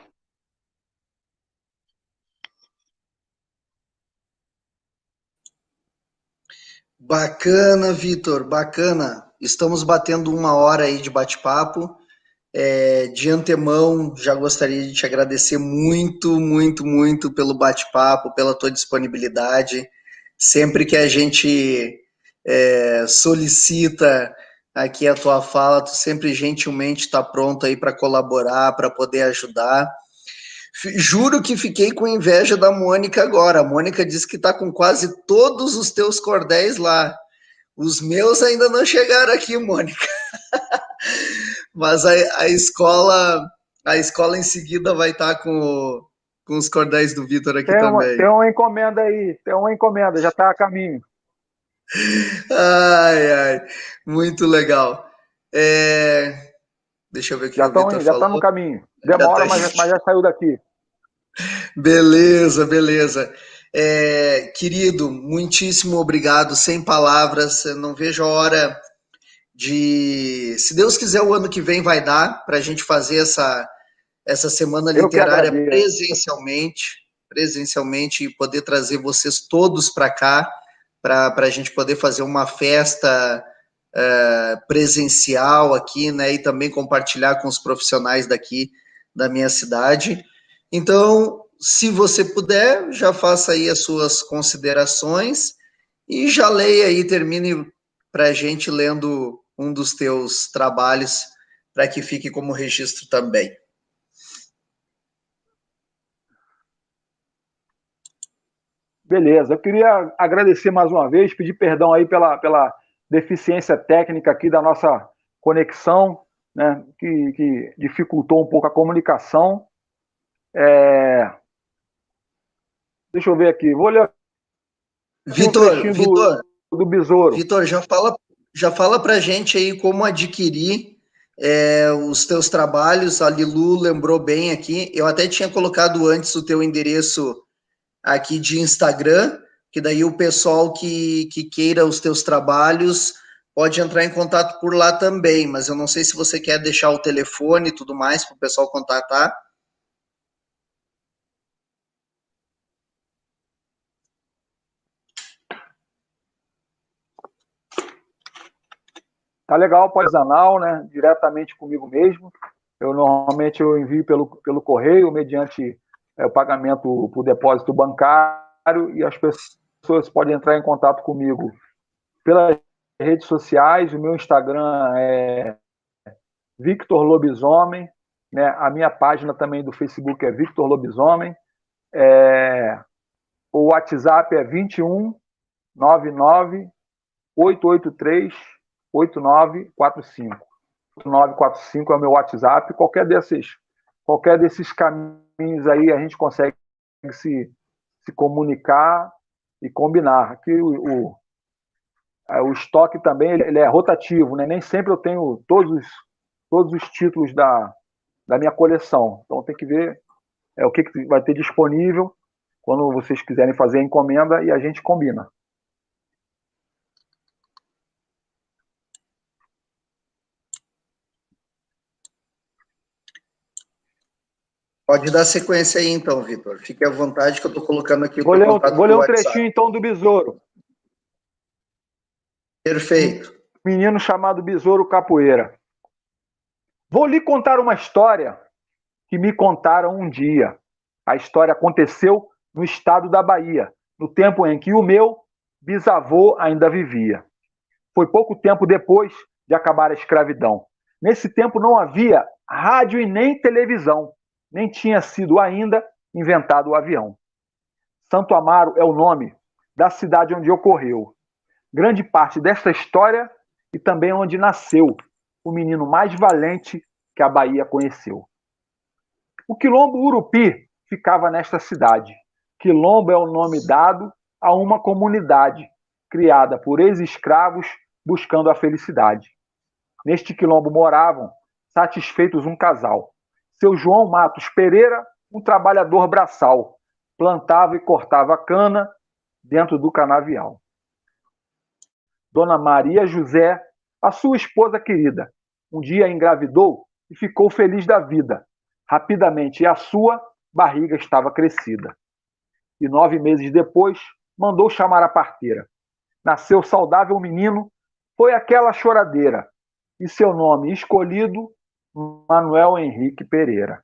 Bacana, Vitor, bacana. Estamos batendo 1 hora aí de bate-papo. De antemão, já gostaria de te agradecer muito, muito, muito pelo bate-papo, pela tua disponibilidade. Sempre que a gente solicita aqui a tua fala, tu sempre gentilmente está pronto aí para colaborar, para poder ajudar. Juro que fiquei com inveja da Mônica agora. A Mônica disse que está com quase todos os teus cordéis lá. Os meus ainda não chegaram aqui, Mônica. Mas a escola em seguida vai estar com os cordéis do Vitor aqui também.
Tem uma encomenda aí, já está a caminho.
Ai, muito legal. Deixa eu ver o que o Vitor falou.
Já está no caminho. Demora, mas já saiu daqui.
Beleza. Querido, muitíssimo obrigado, sem palavras. Eu não vejo a hora se Deus quiser, o ano que vem vai dar para a gente fazer essa semana literária presencialmente e poder trazer vocês todos para cá, para a gente poder fazer uma festa presencial aqui, né, e também compartilhar com os profissionais daqui da minha cidade. Então, se você puder, já faça aí as suas considerações e já leia aí, termine para a gente lendo um dos teus trabalhos, para que fique como registro também.
Beleza, eu queria agradecer mais uma vez, pedir perdão aí pela deficiência técnica aqui da nossa conexão, né, que dificultou um pouco a comunicação. Deixa eu ver aqui, vou ler
Vitor,
do Besouro.
Vitor, já fala para a gente aí como adquirir os teus trabalhos. A Lilu lembrou bem aqui, eu até tinha colocado antes o teu endereço aqui de Instagram, que daí o pessoal que queira os teus trabalhos pode entrar em contato por lá também, mas eu não sei se você quer deixar o telefone e tudo mais para o pessoal contatar.
Tá legal, pós-anal, né? Diretamente comigo mesmo. Normalmente eu envio pelo correio, mediante o pagamento por depósito bancário, e as pessoas podem entrar em contato comigo pelas redes sociais. O meu Instagram é Victor Lobisomem, né? A minha página também do Facebook é Victor Lobisomem. O WhatsApp é 21 99 883 8945. 8945 é o meu WhatsApp. Qualquer desses caminhos aí a gente consegue se comunicar e combinar. Aqui o estoque também ele é rotativo, né? Nem sempre eu tenho todos os títulos da minha coleção. Então tem que ver o que vai ter disponível quando vocês quiserem fazer a encomenda, e a gente combina.
Pode dar sequência aí, então, Vitor. Fique à vontade que eu estou colocando aqui
Vou
o
ler
contato
um
WhatsApp.
trechinho, então, do Besouro.
Perfeito.
Menino chamado Besouro Capoeira. Vou lhe contar uma história que me contaram um dia. A história aconteceu no estado da Bahia, no tempo em que o meu bisavô ainda vivia. Foi pouco tempo depois de acabar a escravidão. Nesse tempo não havia rádio e nem televisão, nem tinha sido ainda inventado o avião. Santo Amaro é o nome da cidade onde ocorreu. Grande parte desta história e também onde nasceu o menino mais valente que a Bahia conheceu. O Quilombo Urupi ficava nesta cidade. Quilombo é o nome dado a uma comunidade criada por ex-escravos buscando a felicidade. Neste quilombo moravam, satisfeitos, um casal. Seu João Matos Pereira, um trabalhador braçal, plantava e cortava cana dentro do canavial. Dona Maria José, a sua esposa querida, um dia engravidou e ficou feliz da vida. Rapidamente a sua barriga estava crescida. E 9 meses depois, mandou chamar a parteira. Nasceu saudável menino, foi aquela choradeira, e seu nome escolhido, Manuel Henrique Pereira.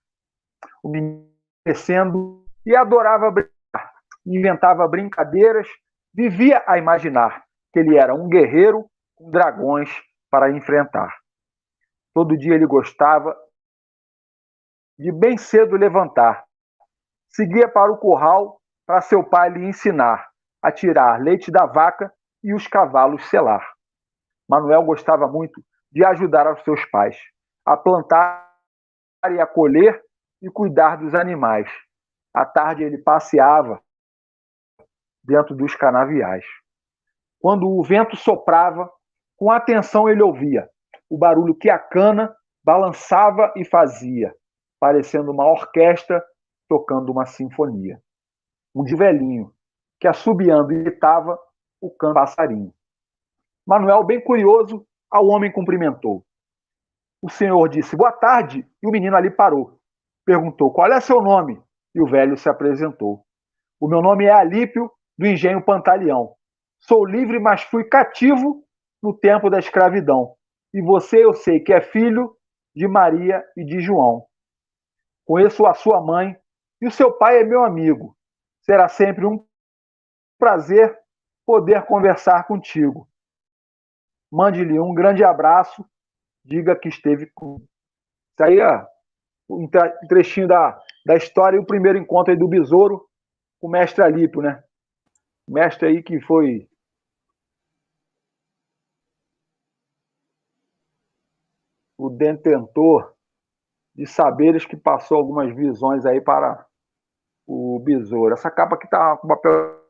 O menino crescendo e adorava brincar, inventava brincadeiras, vivia a imaginar que ele era um guerreiro com dragões para enfrentar. Todo dia ele gostava de bem cedo levantar. Seguia para o curral para seu pai lhe ensinar a tirar leite da vaca e os cavalos selar. Manuel gostava muito de ajudar aos seus pais a plantar e a colher e cuidar dos animais. À tarde ele passeava dentro dos canaviais. Quando o vento soprava, com atenção ele ouvia o barulho que a cana balançava e fazia, parecendo uma orquestra tocando uma sinfonia. Um de velhinho, que assobiando imitava o canto do passarinho. Manuel, bem curioso, ao homem cumprimentou. O senhor disse boa tarde e o menino ali parou. Perguntou qual é seu nome e o velho se apresentou. O meu nome é Alípio, do engenho Pantaleão. Sou livre, mas fui cativo no tempo da escravidão. E você, eu sei que é filho de Maria e de João. Conheço a sua mãe e o seu pai é meu amigo. Será sempre um prazer poder conversar contigo. Mande-lhe um grande abraço, diga que esteve com... Isso aí é um trechinho da história e o primeiro encontro aí do Besouro com o mestre Alípio, né? Mestre aí que foi o detentor de saberes, que passou algumas visões aí para o Besouro. Essa capa aqui tá com papel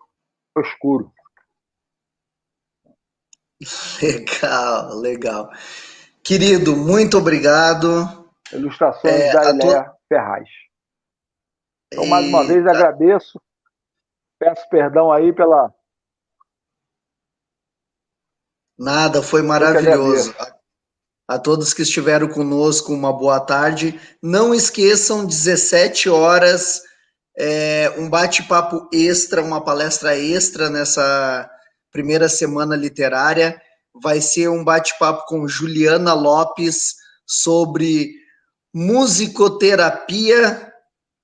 escuro.
Legal, legal. Querido, muito obrigado.
Ilustrações da Iléia Ferraz. Então, mais uma vez, agradeço. Peço perdão aí pela...
Nada, foi maravilhoso. A todos que estiveram conosco, uma boa tarde. Não esqueçam, 17 horas, um bate-papo extra, uma palestra extra nessa primeira semana literária. Vai ser um bate-papo com Juliana Lopes sobre musicoterapia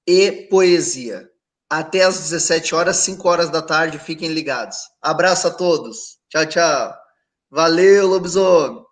e poesia. Até às 17 horas, 5 horas da tarde, fiquem ligados. Abraço a todos. Tchau, tchau. Valeu, lobisomem.